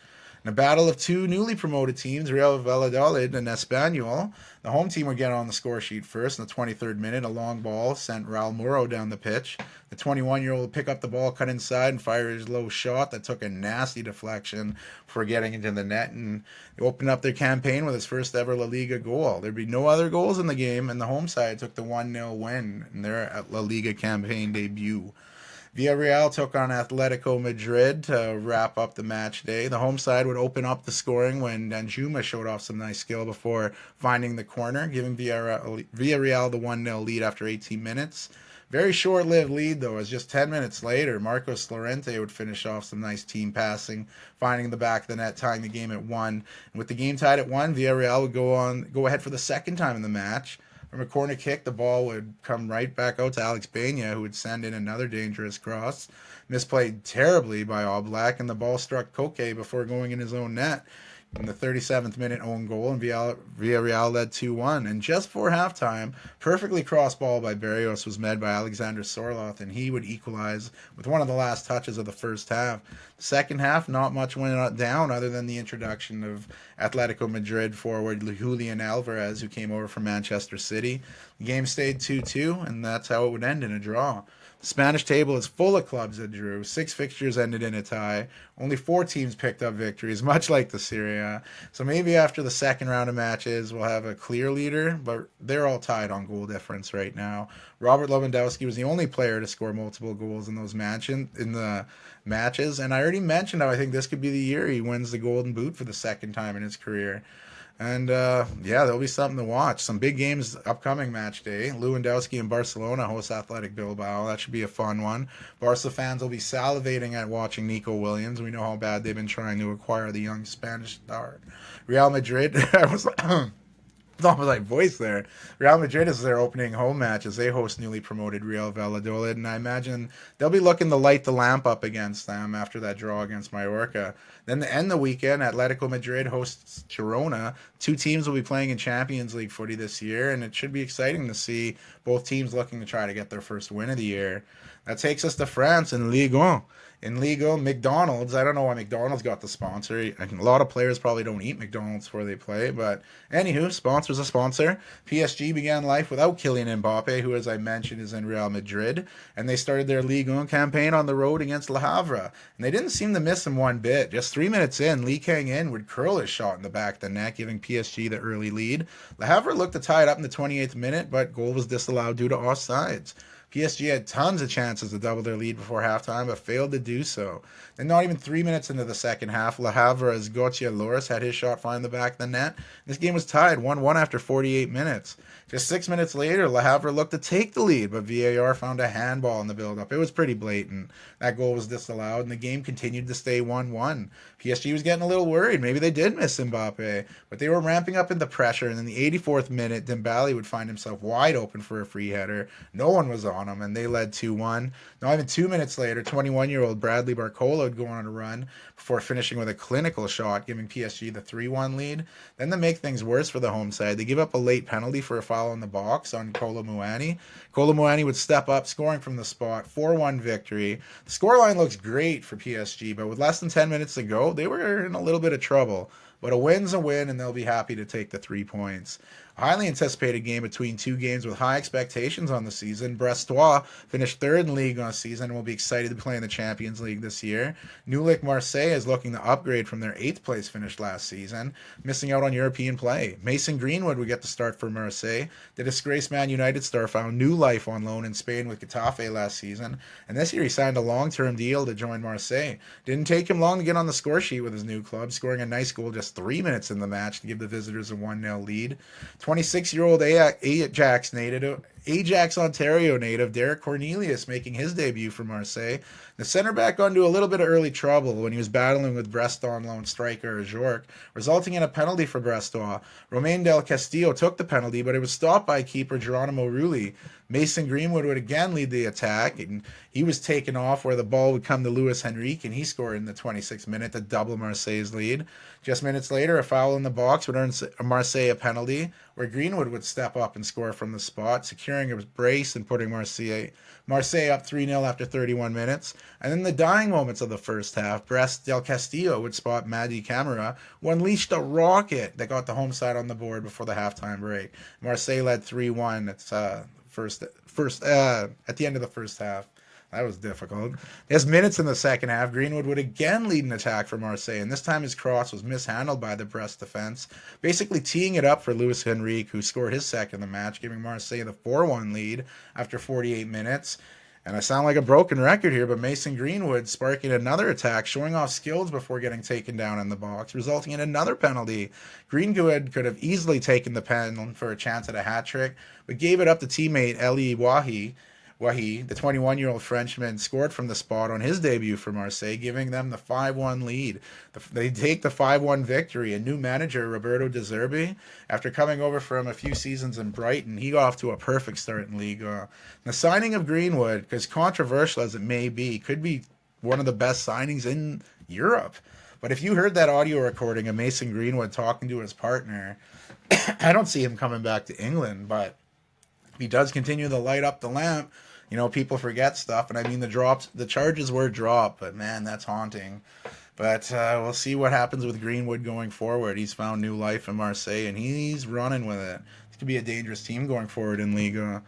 In a battle of two newly promoted teams, Real Valladolid and Espanyol, the home team would get on the score sheet first. In the 23rd minute, a long ball sent Raul Muro down the pitch. The 21-year-old would pick up the ball, cut inside, and fire his low shot that took a nasty deflection before getting into the net. And they opened up their campaign with his first ever La Liga goal. There'd be no other goals in the game, and the home side took the 1-0 win in their La Liga campaign debut. Villarreal took on Atletico Madrid to wrap up the match day. The home side would open up the scoring when Danjuma showed off some nice skill before finding the corner, giving Villarreal the 1-0 lead after 18 minutes. Very short-lived lead, though, as just 10 minutes later, Marcos Llorente would finish off some nice team passing, finding the back of the net, tying the game at 1. And with the game tied at 1, Villarreal would go ahead for the second time in the match. From a corner kick, the ball would come right back out to Alex Peña, who would send in another dangerous cross. Misplayed terribly by Oblak, and the ball struck Koke before going in his own net. in the 37th minute own goal, and Villarreal led 2-1. And just before halftime, perfectly crossed ball by Barrios was met by Alexander Sorloth, and he would equalize with one of the last touches of the first half. The second half, not much went down other than the introduction of Atletico Madrid forward Julian Alvarez, who came over from Manchester City. The game stayed 2-2, and that's how it would end in a draw. The Spanish table is full of clubs that drew. 6 fixtures ended in a tie. Only 4 teams picked up victories, much like the Serie A. So maybe after the second round of matches, we'll have a clear leader, but they're all tied on goal difference right now. Robert Lewandowski was the only player to score multiple goals in those matches, and I already mentioned how I think this could be the year he wins the Golden Boot for the second time in his career. And there'll be something to watch. Some big games upcoming match day. Lewandowski and Barcelona host Athletic Bilbao. That should be a fun one. Barca fans will be salivating at watching Nico Williams. We know how bad they've been trying to acquire the young Spanish star. Real Madrid, I was it's almost like voice there. Real Madrid is their opening home match as they host newly promoted Real Valladolid, and I imagine they'll be looking to light the lamp up against them after that draw against Mallorca. Then to end the weekend, Atletico Madrid hosts Girona. 2 teams will be playing in Champions League footy this year, and it should be exciting to see both teams looking to try to get their first win of the year. That takes us to France in Ligue 1. In Ligue 1, McDonald's, I don't know why McDonald's got the sponsor. A lot of players probably don't eat McDonald's before they play, but anywho, sponsor's a sponsor. PSG began life without Kylian Mbappe, who, as I mentioned, is in Real Madrid, and they started their Ligue 1 campaign on the road against Le Havre, and they didn't seem to miss him one bit. Just 3 minutes in, Lee Kang-in would curl his shot in the back of the net, giving PSG the early lead. Le Havre looked to tie it up in the 28th minute, but goal was disallowed due to offsides. PSG had tons of chances to double their lead before halftime, but failed to do so. Then not even 3 minutes into the second half, Le Havre's Gauthier Loris had his shot find the back of the net. This game was tied 1-1 after 48 minutes. Just 6 minutes later, Le Havre looked to take the lead, but VAR found a handball in the build-up. It was pretty blatant. That goal was disallowed, and the game continued to stay 1-1. PSG was getting a little worried. Maybe they did miss Mbappe, but they were ramping up in the pressure, and in the 84th minute, Dembele would find himself wide open for a free header. No one was on him, and they led 2-1. Not even 2 minutes later, 21-year-old Bradley Barcola would go on a run before finishing with a clinical shot, giving PSG the 3-1 lead. Then to make things worse for the home side, they give up a late penalty for a foul in the box on Kolo Muani. Kolo Muani would step up, scoring from the spot, 4-1 victory. The scoreline looks great for PSG, but with less than 10 minutes to go, they were in a little bit of trouble. But a win's a win, and they'll be happy to take the 3 points. A highly anticipated game between 2 games with high expectations on the season. Brestois finished 3rd in League on season and will be excited to play in the Champions League this year. Nulic Marseille is looking to upgrade from their 8th place finish last season, missing out on European play. Mason Greenwood would get the start for Marseille. The disgraced Man United star found new life on loan in Spain with Getafe last season, and this year he signed a long-term deal to join Marseille. Didn't take him long to get on the score sheet with his new club, scoring a nice goal just 3 minutes in the match to give the visitors a 1-0 lead. 26-year-old Ajax, Ontario native Derek Cornelius making his debut for Marseille. The center back got into a little bit of early trouble when he was battling with Brest on loan striker Ajorc, resulting in a penalty for Brestois. Romain Del Castillo took the penalty, but it was stopped by keeper Geronimo Rulli. Mason Greenwood would again lead the attack, and he was taken off where the ball would come to Luis Henrique, and he scored in the 26th minute to double Marseille's lead. Just minutes later, a foul in the box would earn Marseille a penalty, where Greenwood would step up and score from the spot, securing a brace and putting Marseille up 3-0 after 31 minutes. And in the dying moments of the first half, Brest Del Castillo would spot Madi Camara, who unleashed a rocket that got the home side on the board before the halftime break. Marseille led 3-1 at the end of the first half. That was difficult. As minutes in the second half, Greenwood would again lead an attack for Marseille, and this time his cross was mishandled by the Brest defense, basically teeing it up for Luis Henrique, who scored his second in the match, giving Marseille the 4-1 lead after 48 minutes. And I sound like a broken record here, but Mason Greenwood sparking another attack, showing off skills before getting taken down in the box, resulting in another penalty. Greenwood could have easily taken the pen for a chance at a hat trick, but gave it up to teammate Eli Wahi, the 21-year-old Frenchman, scored from the spot on his debut for Marseille, giving them the 5-1 lead. They take the 5-1 victory. A new manager, Roberto De Zerbi, after coming over from a few seasons in Brighton, he got off to a perfect start in Ligue 1. The signing of Greenwood, as controversial as it may be, could be one of the best signings in Europe. But if you heard that audio recording of Mason Greenwood talking to his partner, I don't see him coming back to England, but he does continue to light up the lamp. People forget stuff, and I mean the charges were dropped, but man, that's haunting. But we'll see what happens with Greenwood going forward. He's found new life in Marseille, and he's running with it. This could be a dangerous team going forward in Liga.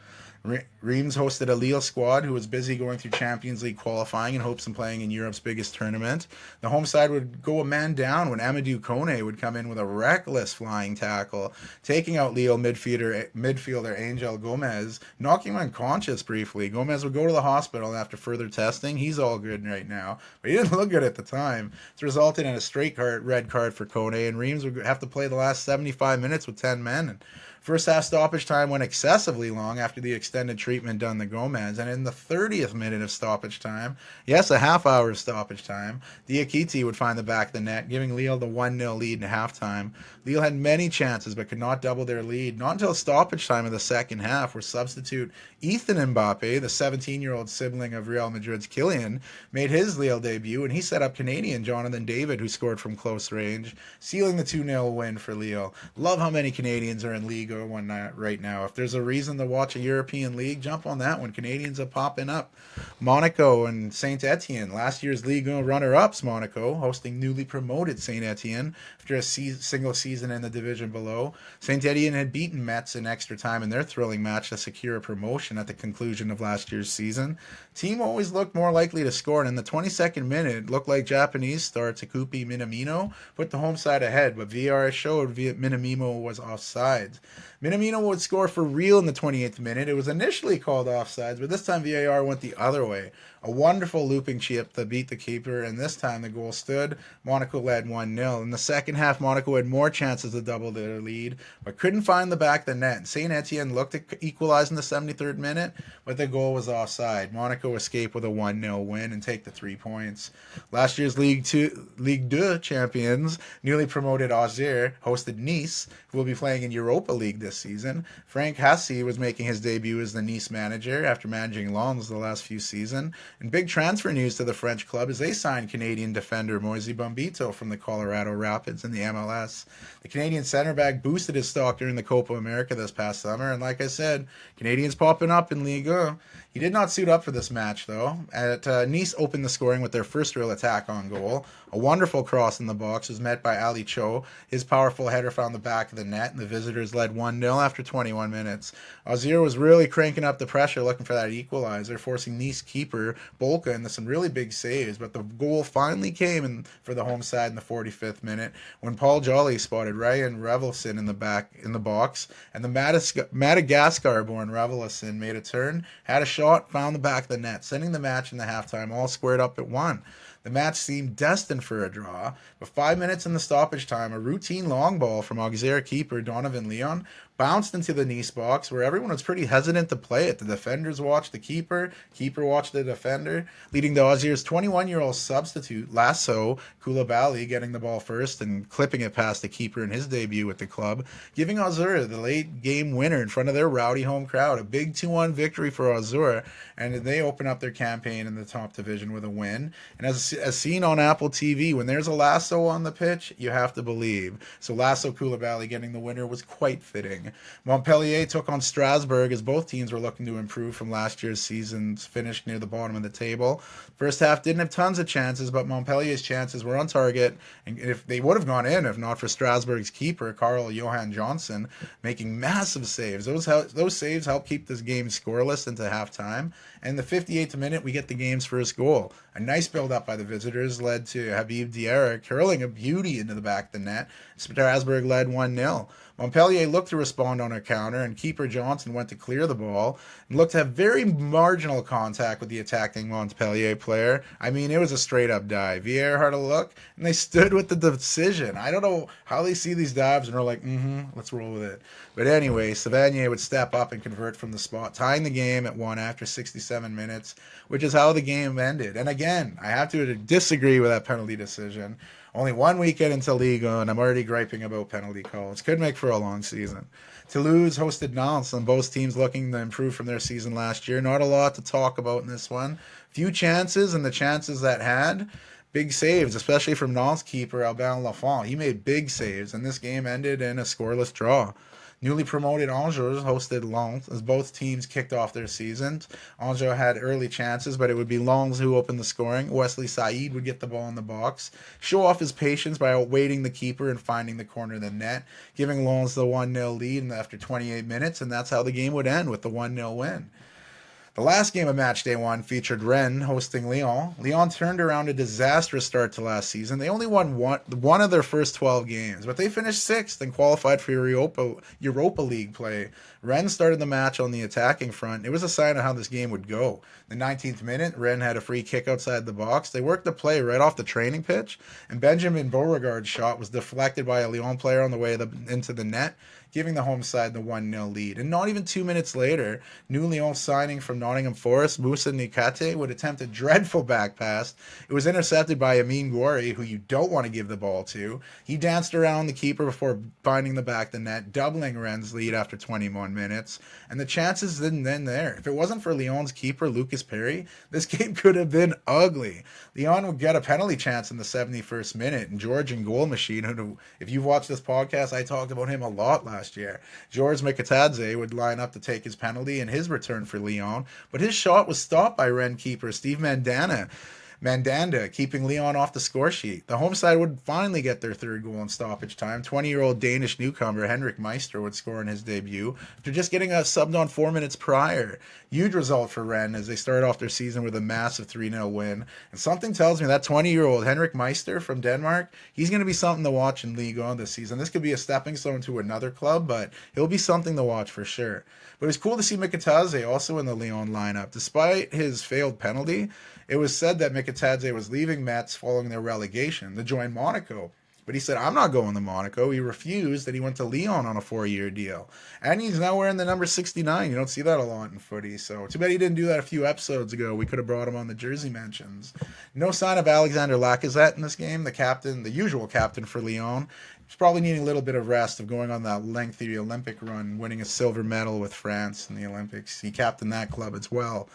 Reims hosted a Lille squad who was busy going through Champions League qualifying in hopes of playing in Europe's biggest tournament. The home side would go a man down when Amadou Kone would come in with a reckless flying tackle, taking out Lille midfielder Angel Gomez, knocking him unconscious briefly. Gomez would go to the hospital after further testing. He's all good right now, but he didn't look good at the time. It's resulted in a straight red card for Kone, and Reims would have to play the last 75 minutes with 10 men. And first half stoppage time went excessively long after the extended treatment done to Gomez, and in the 30th minute of stoppage time, yes, a half hour of stoppage time, Diakite would find the back of the net, giving Lille the 1-0 lead in halftime. Lille had many chances but could not double their lead, not until stoppage time of the second half, where substitute Ethan Mbappe, the 17-year-old sibling of Real Madrid's Kylian, made his Lille debut, and he set up Canadian Jonathan David, who scored from close range, sealing the 2-0 win for Lille. Love how many Canadians are in Liga one night right now. If there's a reason to watch a European league, jump on that one. Canadians are popping up. Monaco and Saint Etienne, last year's Liga runner-ups. Monaco hosting newly promoted Saint Etienne after a single season in the division below. Saint Etienne had beaten Metz in extra time in their thrilling match to secure a promotion at the conclusion of last year's season. Team always looked more likely to score, and in the 22nd minute, it looked like Japanese star Takupi Minamino put the home side ahead, but VAR showed Minamino was offsides. Minamino would score for real in the 28th minute. It was initially called offsides, but this time VAR went the other way. A wonderful looping chip to beat the keeper, and this time the goal stood. Monaco led 1-0. In the second half, Monaco had more chances to double their lead, but couldn't find the back of the net. Saint Etienne looked to equalize in the 73rd minute, but the goal was offside. Monaco escaped with a 1-0 win and take the 3 points. Last year's Ligue 2 champions, newly promoted Auxerre, hosted Nice, who will be playing in Europa League this season. Frank Hassi was making his debut as the Nice manager after managing Lens the last few seasons. And big transfer news to the French club as they signed Canadian defender Moise Bombito from the Colorado Rapids in the MLS. The Canadian center back boosted his stock during the Copa America this past summer, and like I said, Canadians popping up in Liga. He did not suit up for this match, though. Nice opened the scoring with their first real attack on goal. A wonderful cross in the box was met by Ali Cho. His powerful header found the back of the net, and the visitors led 1-0 after 21 minutes. Auxerre was really cranking up the pressure looking for that equalizer, forcing Nice keeper Bolka into some really big saves, but the goal finally came for the home side in the 45th minute when Paul Jolly spotted Ryan Revelson in the box, and the Madagascar-born Revelson made a turn, had a shot, found the back of the net, sending the match in the halftime all squared up at 1. The match seemed destined for a draw, but 5 minutes in the stoppage time, a routine long ball from Auxerre keeper Donovan Leon bounced into the Nice box where everyone was pretty hesitant to play it. The defenders watched the keeper watched the defender, leading to Auxerre's 21-year-old substitute, Lasso Koulibaly, getting the ball first and clipping it past the keeper in his debut with the club, giving Auxerre the late game winner in front of their rowdy home crowd. A big 2-1 victory for Auxerre, and they open up their campaign in the top division with a win. And as seen on Apple TV, when there's a Lasso on the pitch, you have to believe. So Lasso Koulibaly getting the winner was quite fitting. Montpellier took on Strasbourg as both teams were looking to improve from last year's season's finish near the bottom of the table. First half didn't have tons of chances, but Montpellier's chances were on target, and if they would have gone in if not for Strasbourg's keeper, Carl Johan Johnson, making massive saves. Those saves helped keep this game scoreless into halftime. And in the 58th minute, we get the game's first goal. A nice build-up by the visitors led to Habib Diarra curling a beauty into the back of the net. Strasbourg led 1-0. Montpellier looked to respond on a counter, and keeper Johnson went to clear the ball and looked to have very marginal contact with the attacking Montpellier player. I mean, it was a straight-up dive. Vieira had a look, and they stood with the decision. I don't know how they see these dives, and are like, let's roll with it. But anyway, Savanier would step up and convert from the spot, tying the game at 1 after 67 minutes, which is how the game ended. And again, I have to disagree with that penalty decision. Only 1 weekend until Liga, and I'm already griping about penalty calls. Could make for a long season. Toulouse hosted Nantes, and both teams looking to improve from their season last year. Not a lot to talk about in this one. Few chances, and the chances that had, big saves, especially from Nantes keeper Albin Lafont. He made big saves, and this game ended in a scoreless draw. Newly promoted Angers hosted Lens as both teams kicked off their seasons. Angers had early chances, but it would be Lens who opened the scoring. Wesley Said would get the ball in the box, show off his patience by outweighting the keeper and finding the corner of the net, giving Lens the 1-0 lead after 28 minutes, and that's how the game would end, with the 1-0 win. The last game of match day 1 featured Rennes hosting Lyon. Lyon turned around a disastrous start to last season. They only won one of their first 12 games, but they finished 6th and qualified for Europa League play. Rennes started the match on the attacking front. It was a sign of how this game would go. The 19th minute, Rennes had a free kick outside the box. They worked the play right off the training pitch, and Benjamin Beauregard's shot was deflected by a Lyon player on the way into the net, giving the home side the 1-0 lead. And not even 2 minutes later, new Lyon signing from Nottingham Forest, Moussa Nikate, would attempt a dreadful back pass. It was intercepted by Amin Gouiri, who you don't want to give the ball to. He danced around the keeper before finding the back of the net, doubling Rennes' lead after 21 minutes. And the chances didn't end there. If it wasn't for Lyon's keeper, Lucas Perry, this game could have been ugly. Lyon would get a penalty chance in the 71st minute, and Georgian goal machine, who, if you've watched this podcast, I talked about him a lot last year. Georges Mikatadze would line up to take his penalty in his return for Lyon, but his shot was stopped by Rennes keeper Steve Mandanda, keeping Lyon off the score sheet. The home side would finally get their third goal in stoppage time. 20-year-old Danish newcomer Henrik Meister would score in his debut after just getting subbed on 4 minutes prior. Huge result for Rennes as they started off their season with a massive 3-0 win. And something tells me that 20-year-old Henrik Meister from Denmark, he's going to be something to watch in Ligue 1 this season. This could be a stepping stone to another club, but he'll be something to watch for sure. But it was cool to see Mikatadze also in the Lyon lineup. Despite his failed penalty, it was said that Mikatadze was leaving Metz following their relegation to join Monaco. But he said, I'm not going to Monaco. He refused, and he went to Lyon on a 4-year deal. And he's now wearing the number 69. You don't see that a lot in footy. So too bad he didn't do that a few episodes ago. We could have brought him on the jersey mentions. No sign of Alexander Lacazette in this game, the captain, the usual captain for Lyon. He's probably needing a little bit of rest of going on that lengthy Olympic run, winning a silver medal with France in the Olympics. He captained that club as well.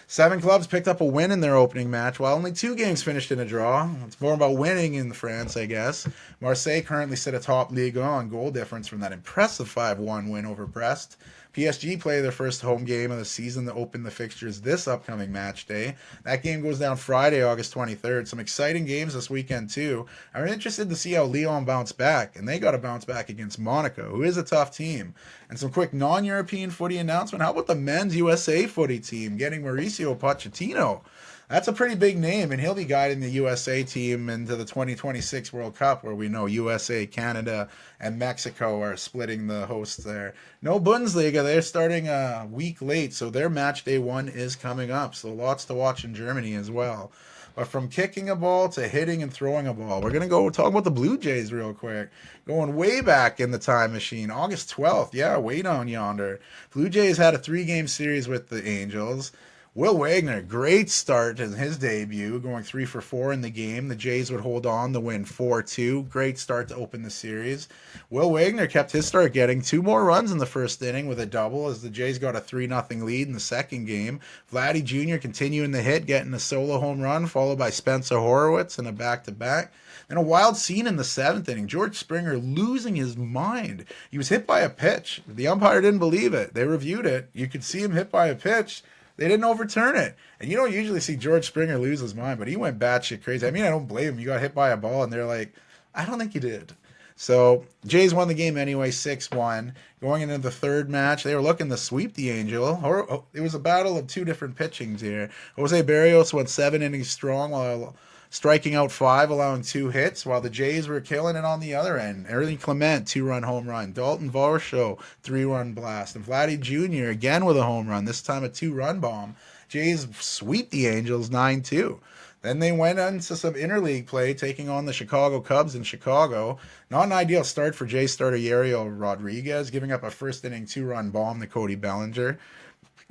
7 clubs picked up a win in their opening match, while only 2 games finished in a draw. It's more about winning in France, I guess. Marseille currently sit atop Ligue 1 on goal difference from that impressive 5-1 win over Brest. PSG play their first home game of the season to open the fixtures this upcoming match day. That game goes down Friday, August 23rd. Some exciting games this weekend, too. I'm interested to see how Lyon bounce back, and they got to bounce back against Monaco, who is a tough team. And some quick non-European footy announcement. How about the men's USA footy team getting Mauricio Pochettino? That's a pretty big name, and he'll be guiding the USA team into the 2026 World Cup, where we know USA, Canada, and Mexico are splitting the hosts there. No Bundesliga, they're starting a week late, so their match day 1 is coming up, so lots to watch in Germany as well. But from kicking a ball to hitting and throwing a ball, we're going to go talk about the Blue Jays real quick. Going way back in the time machine, August 12th, yeah, way down yonder. Blue Jays had a 3-game series with the Angels. Will Wagner, great start in his debut, going 3 for 4 in the game. The Jays would hold on to win 4-2. Great start to open the series. Will Wagner kept his start, getting 2 more runs in the first inning with a double as the Jays got a 3-0 lead in the second game. Vladdy Jr. continuing the hit, getting a solo home run, followed by Spencer Horowitz in a back-to-back. Then a wild scene in the 7th inning. George Springer losing his mind. He was hit by a pitch. The umpire didn't believe it. They reviewed it. You could see him hit by a pitch. They didn't overturn it. And you don't usually see George Springer lose his mind, but he went batshit crazy. I mean, I don't blame him. You got hit by a ball, and they're like, I don't think you did. So Jays won the game anyway, 6-1. Going into the third match, they were looking to sweep the Angel. It was a battle of 2 different pitchings here. Jose Barrios went 7 innings strong while striking out 5, allowing 2 hits, while the Jays were killing it on the other end. Erling Clement, 2-run home run. Dalton Varsho, 3-run blast. And Vladdy Jr. again with a home run, this time a 2-run bomb. Jays sweep the Angels 9-2. Then they went into some interleague play, taking on the Chicago Cubs in Chicago. Not an ideal start for Jays starter Yariel Rodriguez, giving up a first-inning 2-run bomb to Cody Bellinger.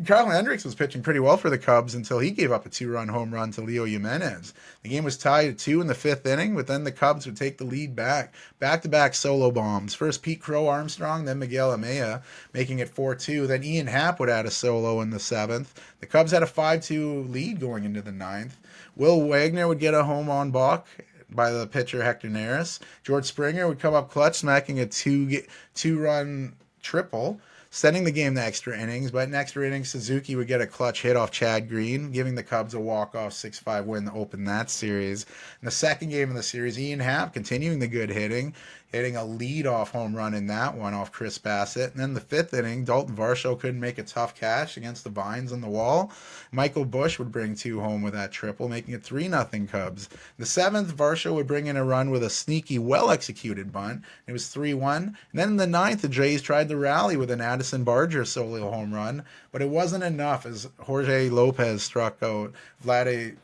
Kyle Hendricks was pitching pretty well for the Cubs until he gave up a 2-run home run to Leo Jimenez. The game was tied at 2 in the 5th inning, but then the Cubs would take the lead back. Back-to-back solo bombs. First Pete Crow Armstrong, then Miguel Amaya, making it 4-2. Then Ian Happ would add a solo in the 7th. The Cubs had a 5-2 lead going into the 9th. Will Wagner would get a home on balk by the pitcher Hector Neris. George Springer would come up clutch, smacking a two-run triple, sending the game to extra innings. But in extra innings, Suzuki would get a clutch hit off Chad Green, giving the Cubs a walk-off 6-5 win to open that series. In the second game of the series, Ian Happ continuing the good hitting a lead-off home run in that one off Chris Bassett. And then the 5th inning, Dalton Varsho couldn't make a tough catch against the vines on the wall. Michael Bush would bring 2 home with that triple, making it 3-0 Cubs. In the 7th, Varsho would bring in a run with a sneaky, well-executed bunt. It was 3-1. And then in the 9th, the Jays tried to rally with an Addison Barger solo home run, but it wasn't enough as Jorge Lopez struck out Vladdy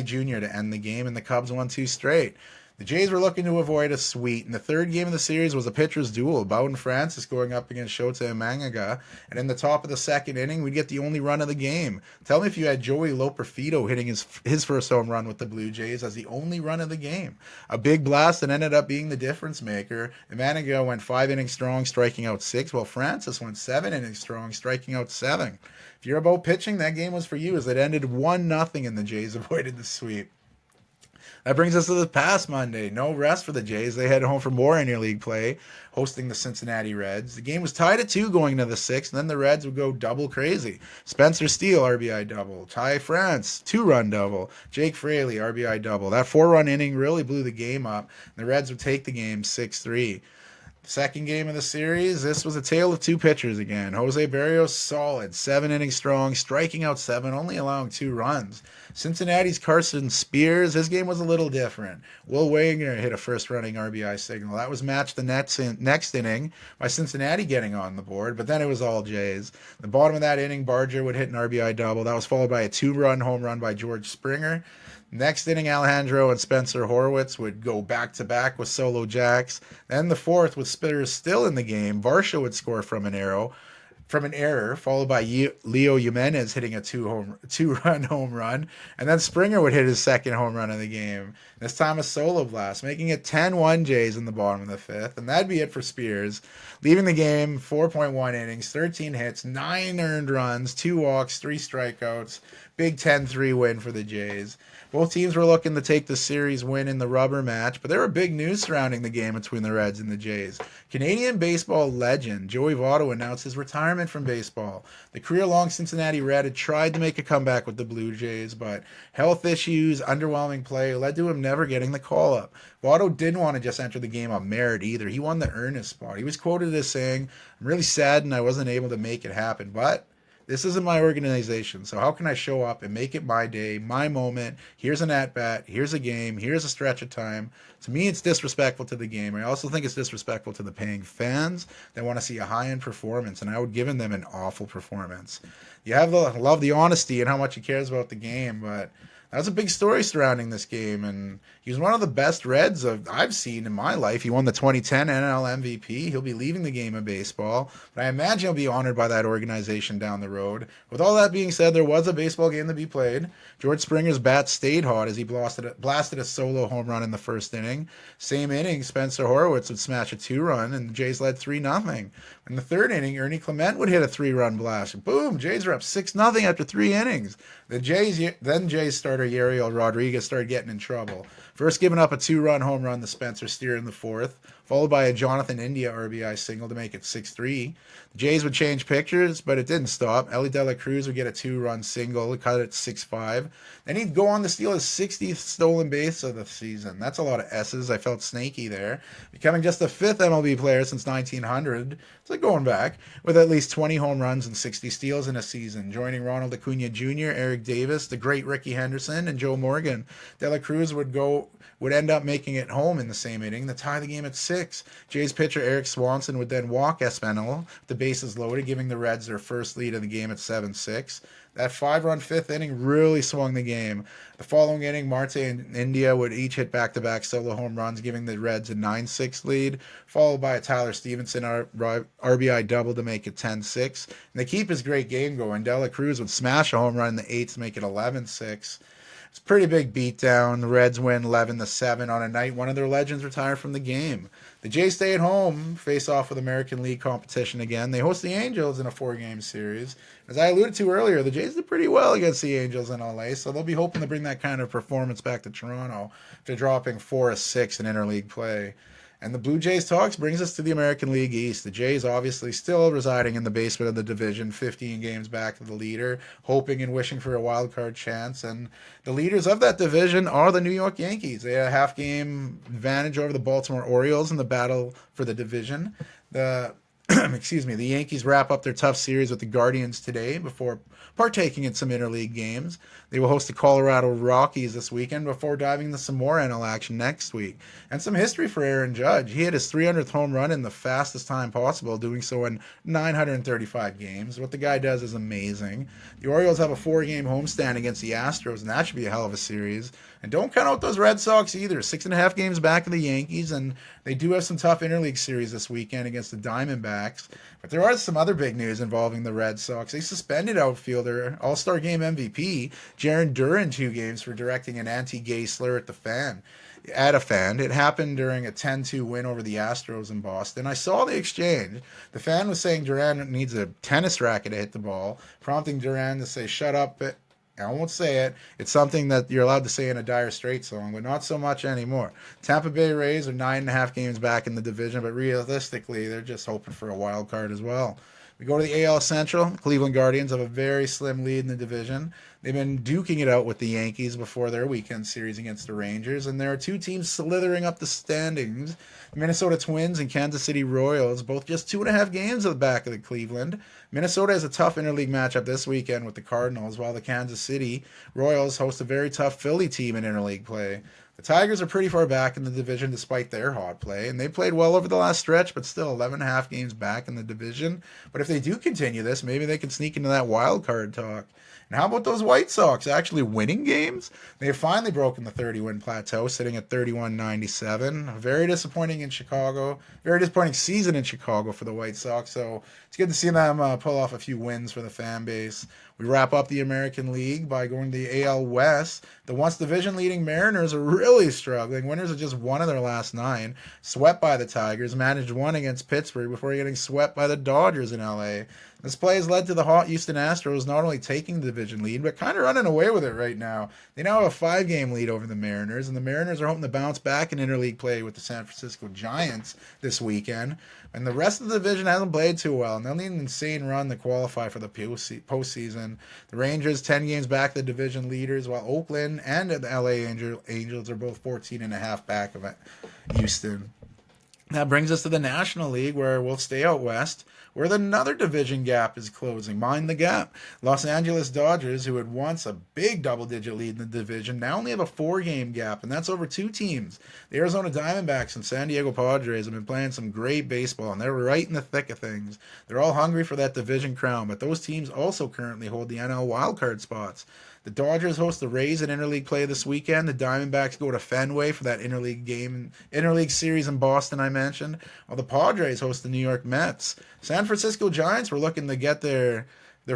Jr. to end the game, and the Cubs won 2 straight. The Jays were looking to avoid a sweep, and the third game of the series was a pitcher's duel. Bowden Francis going up against Shota Imanaga, and in the top of the second inning, we'd get the only run of the game. Tell me if you had Joey Loperfido hitting his first home run with the Blue Jays as the only run of the game. A big blast that ended up being the difference maker. Imanaga went 5 innings strong, striking out 6, while Francis went 7 innings strong, striking out 7. If you're about pitching, that game was for you as it ended 1-0 and the Jays avoided the sweep. That brings us to the past Monday. No rest for the Jays. They head home for more interleague play, hosting the Cincinnati Reds. The game was tied at 2 going into the 6th, and then the Reds would go double crazy. Spencer Steele, RBI double. Ty France, 2-run double. Jake Fraley, RBI double. That 4-run inning really blew the game up, and the Reds would take the game 6-3. Second game of the series, this was a tale of 2 pitchers again. Jose Barrios, solid, 7 innings strong, striking out 7, only allowing 2 runs. Cincinnati's Carson Spears, his game was a little different. Will Wagner hit a first-running RBI signal. That was matched the next inning by Cincinnati getting on the board, but then it was all Jays. The bottom of that inning, Barger would hit an RBI double. That was followed by a 2-run home run by George Springer. Next inning, Alejandro and Spencer Horwitz would go back-to-back with solo jacks. Then the 4th, with Spitters still in the game, Varsho would score from an error, followed by Leo Jimenez hitting a 2-run home run. And then Springer would hit his second home run of the game. This time a solo blast, making it 10-1 Jays in the bottom of the 5th. And that'd be it for Spears. Leaving the game, 4.1 innings, 13 hits, 9 earned runs, 2 walks, 3 strikeouts. Big 10-3 win for the Jays. Both teams were looking to take the series win in the rubber match, but there were big news surrounding the game between the Reds and the Jays. Canadian baseball legend Joey Votto announced his retirement from baseball. The career-long Cincinnati Red had tried to make a comeback with the Blue Jays, but health issues, underwhelming play led to him never getting the call-up. Votto didn't want to just enter the game on merit either. He won the earnest spot. He was quoted as saying, "I'm really saddened I wasn't able to make it happen, but this isn't my organization, so how can I show up and make it my day, my moment? Here's an at-bat, here's a game, here's a stretch of time." To me, it's disrespectful to the game. I also think it's disrespectful to the paying fans that want to see a high-end performance, and I would give them an awful performance. You have to love the honesty and how much he cares about the game, but that was a big story surrounding this game, and he was one of the best Reds I've seen in my life. He won the 2010 NL MVP. He'll be leaving the game of baseball, but I imagine he'll be honored by that organization down the road. With all that being said, there was a baseball game to be played. George Springer's bat stayed hot as he blasted a solo home run in the first inning. Same inning, Spencer Horwitz would smash a 2-run, and the Jays led 3-0. In the third inning, Ernie Clement would hit a 3-run blast. Boom! Jays are up 6-0 after 3 innings. Jays starter Yariel Rodriguez started getting in trouble. First giving up a 2-run home run to Spencer Steer in the 4th, followed by a Jonathan India RBI single to make it 6-3. The Jays would change pictures, but it didn't stop. Ellie De La Cruz would get a 2-run single to cut it 6-5. Then he'd go on to steal his 60th stolen base of the season. That's a lot of S's. I felt snaky there. Becoming just the 5th MLB player since 1900, it's like going back, with at least 20 home runs and 60 steals in a season, joining Ronald Acuna Jr., Eric Davis, the great Ricky Henderson, and Joe Morgan. De La Cruz would end up making it home in the same inning to tie the game at 6. Jays pitcher Eric Swanson would then walk Espinal, the bases loaded, giving the Reds their first lead of the game at 7-6. That 5-run fifth inning really swung the game. The following inning, Marte and India would each hit back-to-back solo home runs, giving the Reds a 9-6 lead, followed by a Tyler Stevenson RBI double to make it 10-6. And they keep his great game going. Dela Cruz would smash a home run in the eighth to make it 11-6. It's a pretty big beatdown. The Reds win 11-7 on a night one of their legends retired from the game. The Jays stay at home, face off with American League competition again. They host the Angels in a 4-game series. As I alluded to earlier, the Jays did pretty well against the Angels in LA, so they'll be hoping to bring that kind of performance back to Toronto after dropping 4-6 in interleague play. And the Blue Jays talks brings us to the American League East. The Jays obviously still residing in the basement of the division, 15 games back of the leader, hoping and wishing for a wild card chance. And the leaders of that division are the New York Yankees. They have a half-game advantage over the Baltimore Orioles in the battle for the division. The the Yankees wrap up their tough series with the Guardians today before partaking in some interleague games. They will host the Colorado Rockies this weekend before diving into some more NL action next week. And some history for Aaron Judge. He hit his 300th home run in the fastest time possible, doing so in 935 games. What the guy does is amazing. The Orioles have a 4-game homestand against the Astros, and that should be a hell of a series. And don't count out those Red Sox either. 6.5 games back of the Yankees, and they do have some tough interleague series this weekend against the Diamondbacks. But there are some other big news involving the Red Sox. They suspended outfielder, All-Star Game MVP, Jaron Duran 2 games for directing an anti-gay slur at a fan. It happened during a 10-2 win over the Astros in Boston. I saw the exchange. The fan was saying Duran needs a tennis racket to hit the ball, prompting Duran to say, "Shut up." I won't say it. It's something that you're allowed to say in a Dire Straits song, but not so much anymore. Tampa Bay Rays are 9.5 games back in the division, but realistically, they're just hoping for a wild card as well. We go to the AL Central. Cleveland Guardians have a very slim lead in the division. They've been duking it out with the Yankees before their weekend series against the Rangers, and there are 2 teams slithering up the standings. The Minnesota Twins and Kansas City Royals, both just 2.5 games at the back of the Cleveland. Minnesota has a tough interleague matchup this weekend with the Cardinals, while the Kansas City Royals host a very tough Philly team in interleague play. The Tigers are pretty far back in the division despite their hot play, and they played well over the last stretch, but still 11.5 games back in the division. But if they do continue this, maybe they can sneak into that wild card talk. And how about those White Sox actually winning games? They have finally broken the 30-win plateau, sitting at 31-97. Very disappointing in Chicago. Very disappointing season in Chicago for the White Sox. So it's good to see them pull off a few wins for the fan base. We wrap up the American League by going to the AL West. The once division-leading Mariners are really struggling. Winners of just 1 of their last 9. Swept by the Tigers. Managed 1 against Pittsburgh before getting swept by the Dodgers in LA. This play has led to the hot Houston Astros not only taking the division lead, but kind of running away with it right now. They now have a 5-game lead over the Mariners, and the Mariners are hoping to bounce back in interleague play with the San Francisco Giants this weekend. And the rest of the division hasn't played too well, and they'll need an insane run to qualify for the postseason. The Rangers, 10 games back, the division leaders, while Oakland and the LA Angels are both 14.5 back of Houston. That brings us to the National League, where we'll stay out west, where another division gap is closing. Mind the gap. Los Angeles Dodgers, who had once a big double-digit lead in the division, now only have a 4-game gap, and that's over 2 teams. The Arizona Diamondbacks and San Diego Padres have been playing some great baseball, and they're right in the thick of things. They're all hungry for that division crown, but those teams also currently hold the NL wildcard spots. The Dodgers host the Rays in interleague play this weekend. The Diamondbacks go to Fenway for that interleague series in Boston I mentioned, while the Padres host the New York Mets. San Francisco Giants were looking to get their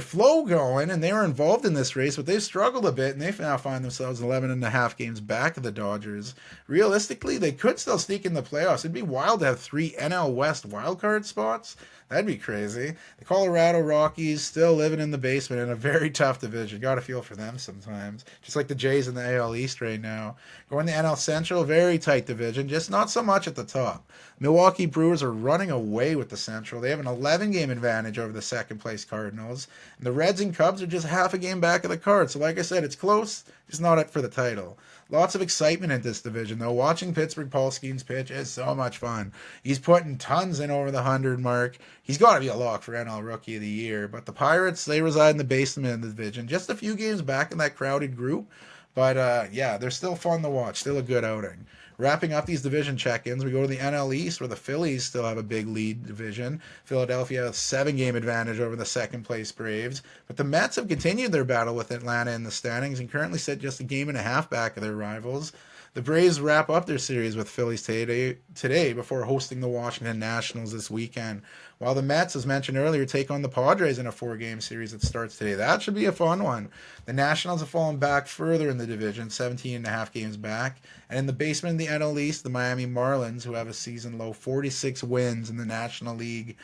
flow going, and they were involved in this race, but they've struggled a bit, and they now find themselves 11.5 games back of the Dodgers. Realistically, they could still sneak in the playoffs. It'd be wild to have 3 NL West wildcard spots. That'd be crazy. The Colorado Rockies still living in the basement in a very tough division. Got to feel for them sometimes. Just like the Jays in the AL East right now. Going to NL Central, very tight division, just not so much at the top. Milwaukee Brewers are running away with the Central. They have an 11-game advantage over the second-place Cardinals. And the Reds and Cubs are just half a game back of the card. So like I said, it's close, just not up for the title. Lots of excitement in this division, though. Watching Pittsburgh Paul Skeens pitch is so much fun. He's putting tons in over the 100 mark. He's got to be a lock for NL Rookie of the Year. But the Pirates, they reside in the basement of the division. Just a few games back in that crowded group. But, yeah, they're still fun to watch. Still a good outing. Wrapping up these division check-ins, we go to the NL East, where the Phillies still have a big lead division. Philadelphia has a 7-game advantage over the second-place Braves. But the Mets have continued their battle with Atlanta in the standings and currently sit just a game and a half back of their rivals. The Braves wrap up their series with Phillies today before hosting the Washington Nationals this weekend. While the Mets, as mentioned earlier, take on the Padres in a 4-game series that starts today. That should be a fun one. The Nationals have fallen back further in the division, 17 and a half games back. And in the basement of the NL East, the Miami Marlins, who have a season-low 46 wins in the National League.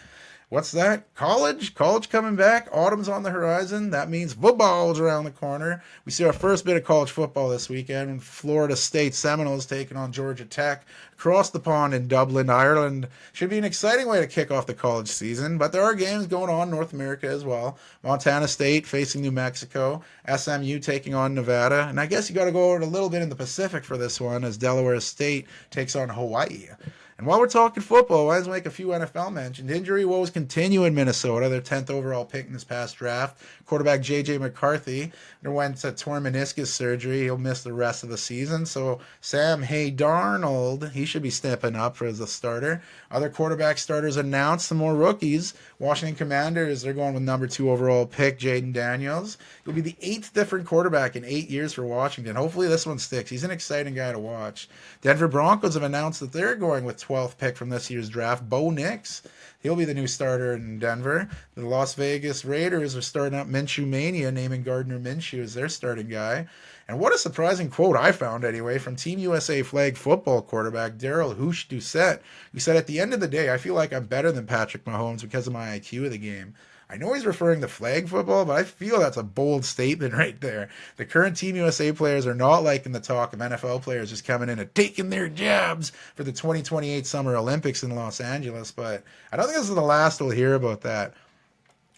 What's that? College coming back. Autumn's on the horizon. That means football's around the corner. We see our first bit of college football this weekend. Florida State Seminoles taking on Georgia Tech across the pond in Dublin, Ireland. Should be an exciting way to kick off the college season, but there are games going on in North America as well. Montana State facing New Mexico. SMU taking on Nevada. And I guess you got to go over a little bit in the Pacific for this one as Delaware State takes on Hawaii. And while we're talking football, let's make a few NFL mentions. Injury woes continue in Minnesota, their 10th overall pick in this past draft. Quarterback J.J. McCarthy underwent a torn meniscus surgery. He'll miss the rest of the season. So Sam Darnold, he should be stepping up for as a starter. Other quarterback starters announced, some more rookies. Washington Commanders, they're going with number 2 overall pick, Jaden Daniels. He'll be the 8th different quarterback in 8 years for Washington. Hopefully this one sticks. He's an exciting guy to watch. Denver Broncos have announced that they're going with 12th pick from this year's draft, Bo Nix. He'll be the new starter in Denver. The Las Vegas Raiders are starting up Minshew Mania, naming Gardner Minshew as their starting guy. And what a surprising quote I found, anyway, from Team USA flag football quarterback Daryl Hoosh Doucette, who said, "At the end of the day, I feel like I'm better than Patrick Mahomes because of my IQ of the game." I know he's referring to flag football, but I feel that's a bold statement right there. The current Team USA players are not liking the talk of NFL players just coming in and taking their jabs for the 2028 Summer Olympics in Los Angeles, but I don't think this is the last we'll hear about that.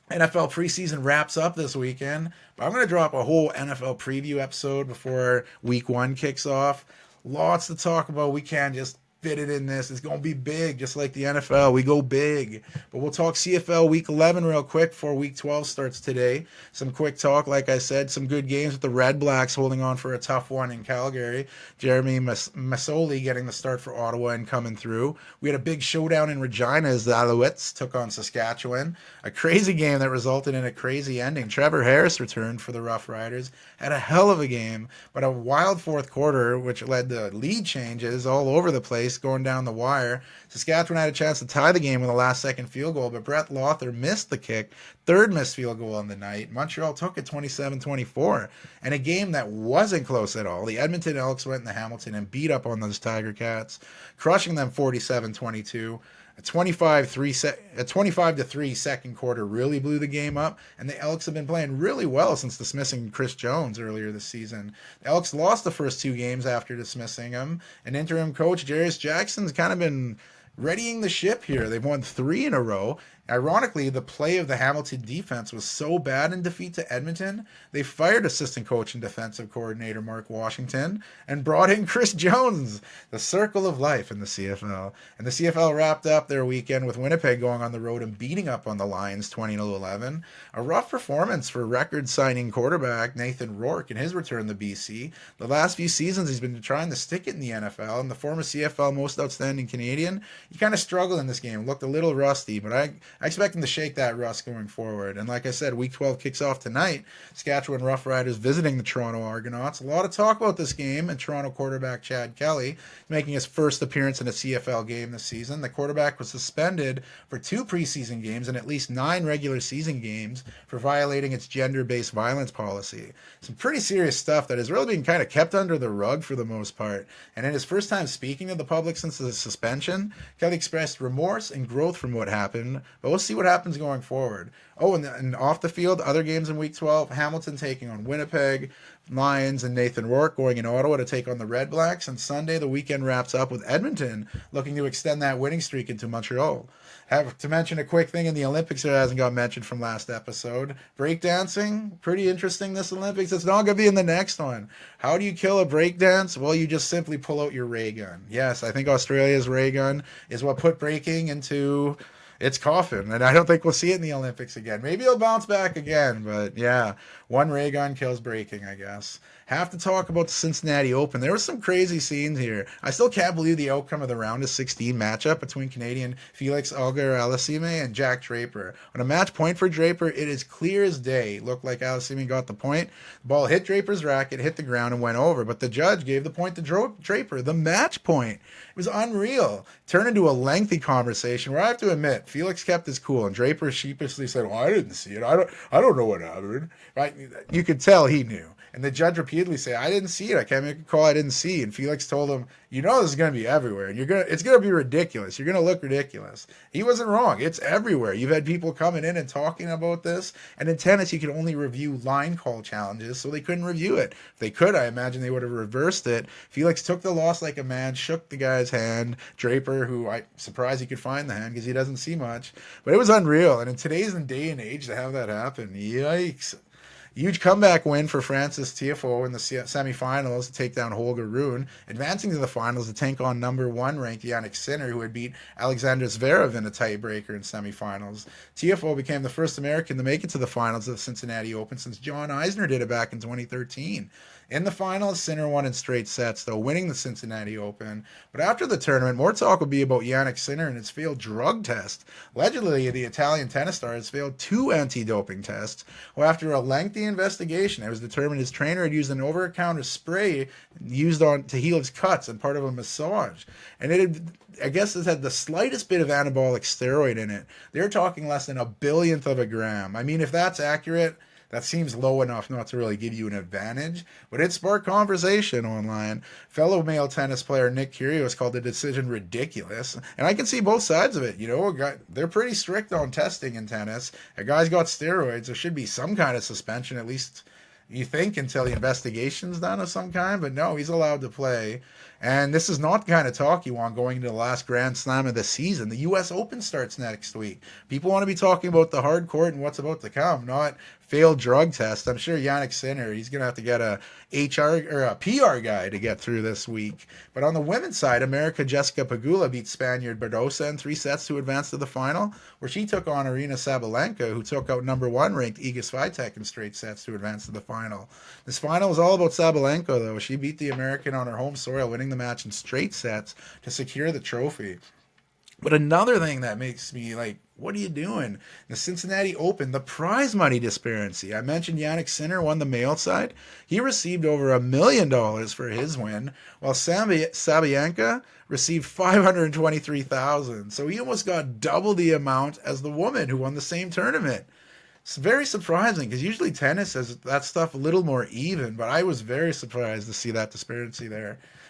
NFL preseason wraps up this weekend, but I'm going to drop a whole NFL preview episode before week 1 kicks off. Lots to talk about. We can't just fit it in this. It's going to be big, just like the NFL. We go big. But we'll talk CFL Week 11 real quick before Week 12 starts today. Some quick talk, like I said, some good games with the Red Blacks holding on for a tough one in Calgary. Jeremy Masoli getting the start for Ottawa and coming through. We had a big showdown in Regina as the Alouettes took on Saskatchewan. A crazy game that resulted in a crazy ending. Trevor Harris returned for the Rough Riders. Had a hell of a game, but a wild fourth quarter, which led to lead changes all over the place, going down the wire. Saskatchewan had a chance to tie the game with a last-second field goal, but Brett Lothar missed the kick. Third missed field goal on the night. Montreal took it 27-24. And a game that wasn't close at all. The Edmonton Elks went into Hamilton and beat up on those Tiger Cats, crushing them 47-22. A 25-3 second quarter really blew the game up, and the Elks have been playing really well since dismissing Chris Jones earlier this season. The Elks lost the first 2 games after dismissing him, and interim coach Jarius Jackson's kind of been readying the ship here. They've won 3 in a row. Ironically, the play of the Hamilton defense was so bad in defeat to Edmonton, they fired assistant coach and defensive coordinator Mark Washington and brought in Chris Jones. The circle of life in the CFL. And the CFL wrapped up their weekend with Winnipeg going on the road and beating up on the Lions 20-11. A rough performance for record-signing quarterback Nathan Rourke in his return to BC. The last few seasons he's been trying to stick it in the NFL, and the former CFL most outstanding Canadian, he kind of struggled in this game, looked a little rusty, but I expect him to shake that rust going forward. And like I said, Week 12 kicks off tonight. Saskatchewan Roughriders visiting the Toronto Argonauts. A lot of talk about this game, and Toronto quarterback Chad Kelly making his first appearance in a CFL game this season. The quarterback was suspended for 2 preseason games and at least 9 regular season games for violating its gender-based violence policy. Some pretty serious stuff that has really been kind of kept under the rug for the most part. And in his first time speaking to the public since the suspension, Kelly expressed remorse and growth from what happened, but we'll see what happens going forward. Oh, and off the field, other games in Week 12, Hamilton taking on Winnipeg, Lions and Nathan Rourke going in Ottawa to take on the Red Blacks, and Sunday the weekend wraps up with Edmonton looking to extend that winning streak into Montreal. Have to mention a quick thing in the Olympics that hasn't got mentioned from last episode. Breakdancing, pretty interesting this Olympics. It's not going to be in the next one. How do you kill a breakdance? Well, you just simply pull out your ray gun. Yes, I think Australia's ray gun is what put breaking into its coffin, and I don't think we'll see it in the Olympics again. Maybe it'll bounce back again, but yeah. One ray gun kills breaking, I guess. Have to talk about the Cincinnati Open. There was some crazy scenes here. I still can't believe the outcome of the round of 16 matchup between Canadian Felix Auger-Aliassime and Jack Draper. On a match point for Draper, it is clear as day. It looked like Aliassime got the point. The ball hit Draper's racket, hit the ground, and went over. But the judge gave the point to Draper, the match point. It was unreal. Turned into a lengthy conversation where I have to admit, Felix kept his cool, and Draper sheepishly said, "Well, I didn't see it. I don't know what happened." Right? You could tell he knew. And the judge repeatedly said, "I didn't see it. I can't make a call. I didn't see." And Felix told him, "You know this is going to be everywhere, and it's going to be ridiculous. You're going to look ridiculous." He wasn't wrong. It's everywhere. You've had people coming in and talking about this. And in tennis, you can only review line call challenges, so they couldn't review it. If they could, I imagine they would have reversed it. Felix took the loss like a man, shook the guy's hand. Draper, who I'm surprised he could find the hand because he doesn't see much. But it was unreal. And in today's day and age to have that happen, yikes. Huge comeback win for Frances Tiafoe in the semifinals to take down Holger Rune, advancing to the finals to take on number 1 ranked Jannik Sinner, who had beat Alexander Zverev in a tiebreaker in semifinals. Tiafoe became the first American to make it to the finals of the Cincinnati Open since John Eisner did it back in 2013. In the finals, Sinner won in straight sets, though winning the Cincinnati Open. But after the tournament, more talk will be about Jannik Sinner and his failed drug test. Allegedly, the Italian tennis star has failed 2 anti-doping tests. Well, after a lengthy investigation, it was determined his trainer had used an over-the-counter spray used to heal his cuts and part of a massage. And I guess it had the slightest bit of anabolic steroid in it. They're talking less than a billionth of a gram. I mean, if that's accurate, that seems low enough not to really give you an advantage, but it sparked conversation online. Fellow male tennis player Nick Kyrgios called the decision ridiculous, and I can see both sides of it. You know, they're pretty strict on testing in tennis. A guy's got steroids, there should be some kind of suspension, at least you think, until the investigation's done of some kind, but no, he's allowed to play. And this is not the kind of talk you want going into the last Grand Slam of the season. The U.S. Open starts next week. People want to be talking about the hard court and what's about to come, not failed drug test. I'm sure Jannik Sinner, he's going to have to get a HR or a PR guy to get through this week. But on the women's side, America Jessica Pegula beat Spaniard Badosa in 3 sets to advance to the final, where she took on Arina Sabalenka, who took out number 1 ranked Iga Swiatek in straight sets to advance to the final. This final was all about Sabalenka, though. She beat the American on her home soil, winning the match in straight sets to secure the trophy. But another thing that makes me like, what are you doing? The Cincinnati Open, the prize money disparity. I mentioned Jannik Sinner won the male side. He received over $1 million for his win, while Sabalenka received $523,000. So he almost got double the amount as the woman who won the same tournament. It's very surprising because usually tennis has that stuff a little more even, but I was very surprised to see that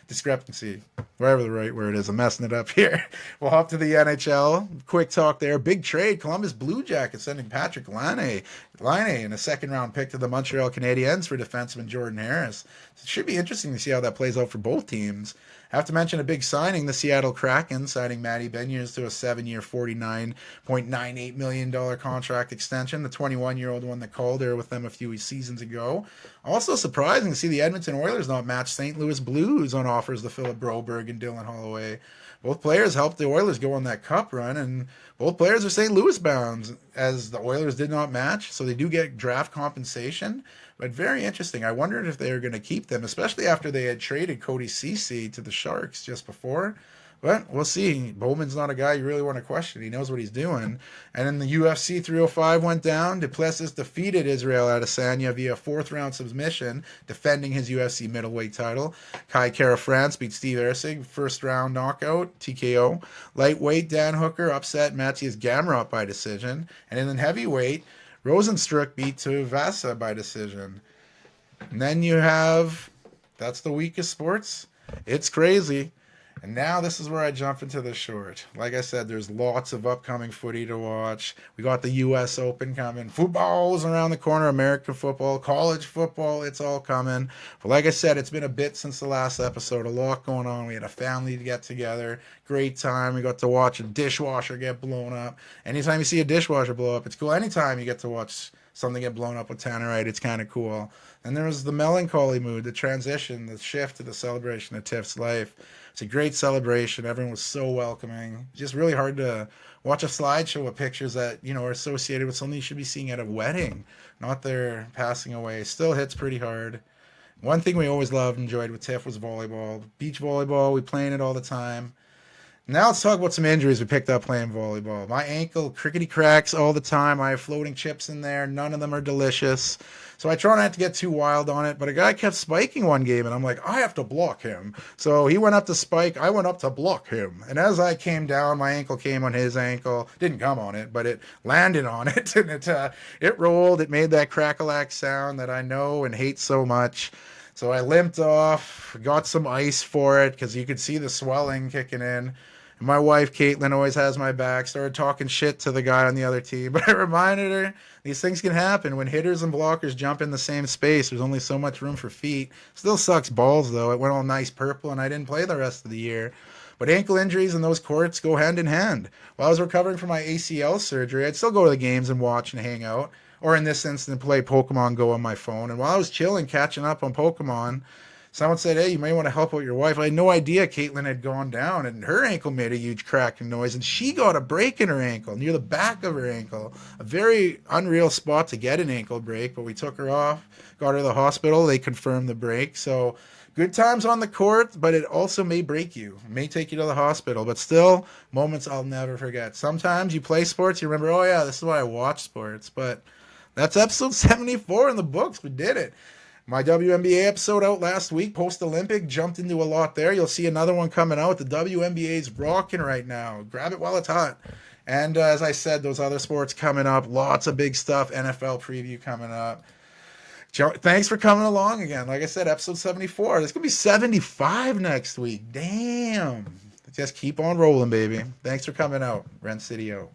discrepancy, whatever the right word is. I'm messing it up here. We'll hop to the NHL. Quick talk there. Big trade. Columbus Blue Jackets sending Patrick Laine in a second-round pick to the Montreal Canadiens for defenseman Jordan Harris. It should be interesting to see how that plays out for both teams. I have to mention a big signing, the Seattle Kraken signing Matty Beniers to a 7-year, $49.98 million contract extension. The 21-year-old won the Calder with them a few seasons ago. Also surprising to see the Edmonton Oilers not match St. Louis Blues on offers to Philip Broberg and Dylan Holloway. Both players helped the Oilers go on that cup run, and both players are St. Louis bound, as the Oilers did not match, so they do get draft compensation. But very interesting. I wondered if they were going to keep them, especially after they had traded Cody Ceci to the Sharks just before. But we'll see. Bowman's not a guy you really want to question. He knows what he's doing. And then the UFC 305 went down. Duplessis defeated Israel Adesanya via 4th-round submission, defending his UFC middleweight title. Kai Kara France beat Steve Erceg, 1st-round knockout, TKO. Lightweight, Dan Hooker upset Matthias Gamrot by decision. And in heavyweight, Rosenstruck beat Tuivasa by decision. And then you have, that's the week of sports. It's crazy. And now this is where I jump into the short. Like I said, there's lots of upcoming footy to watch. We got the U.S. Open coming. Football's around the corner. American football, college football, it's all coming. But like I said, it's been a bit since the last episode. A lot going on. We had a family to get together. Great time. We got to watch a dishwasher get blown up. Anytime you see a dishwasher blow up, it's cool. Anytime you get to watch something get blown up with tannerite. It's kind of cool. And there was the melancholy mood, the transition, the shift to the celebration of Tiff's life. It's a great celebration. Everyone was so welcoming. Just really hard to watch a slideshow of pictures that, are associated with something you should be seeing at a wedding, not their passing away. Still hits pretty hard. One thing we always loved and enjoyed with Tiff was volleyball. Beach volleyball, we playing it all the time. Now let's talk about some injuries we picked up playing volleyball. My ankle crickety cracks all the time. I have floating chips in there. None of them are delicious. So I try not to get too wild on it. But a guy kept spiking one game, and I'm like, I have to block him. So he went up to spike. I went up to block him. And as I came down, my ankle came on his ankle. Didn't come on it, but it landed on it. And it rolled. It made that crackalack sound that I know and hate so much. So I limped off, got some ice for it because you could see the swelling kicking in. My wife, Caitlin, always has my back, started talking shit to the guy on the other team. But I reminded her, these things can happen. When hitters and blockers jump in the same space, there's only so much room for feet. Still sucks balls, though. It went all nice purple, and I didn't play the rest of the year. But ankle injuries and those courts go hand in hand. While I was recovering from my ACL surgery, I'd still go to the games and watch and hang out. Or in this instance, play Pokemon Go on my phone. And while I was chilling, catching up on Pokemon, someone said, hey, you may want to help out your wife. I had no idea Caitlin had gone down, and her ankle made a huge cracking noise, and she got a break in her ankle, near the back of her ankle. A very unreal spot to get an ankle break, but we took her off, got her to the hospital. They confirmed the break. So good times on the court, but it also may break you. It may take you to the hospital, but still, moments I'll never forget. Sometimes you play sports, you remember, oh yeah, this is why I watch sports, but that's episode 74 in the books. We did it. My WNBA episode out last week, post-Olympic, jumped into a lot there. You'll see another one coming out. The WNBA's rocking right now. Grab it while it's hot. And as I said, those other sports coming up. Lots of big stuff. NFL preview coming up. Thanks for coming along again. Like I said, episode 74. There's going to be 75 next week. Damn. Just keep on rolling, baby. Thanks for coming out. Rent City out.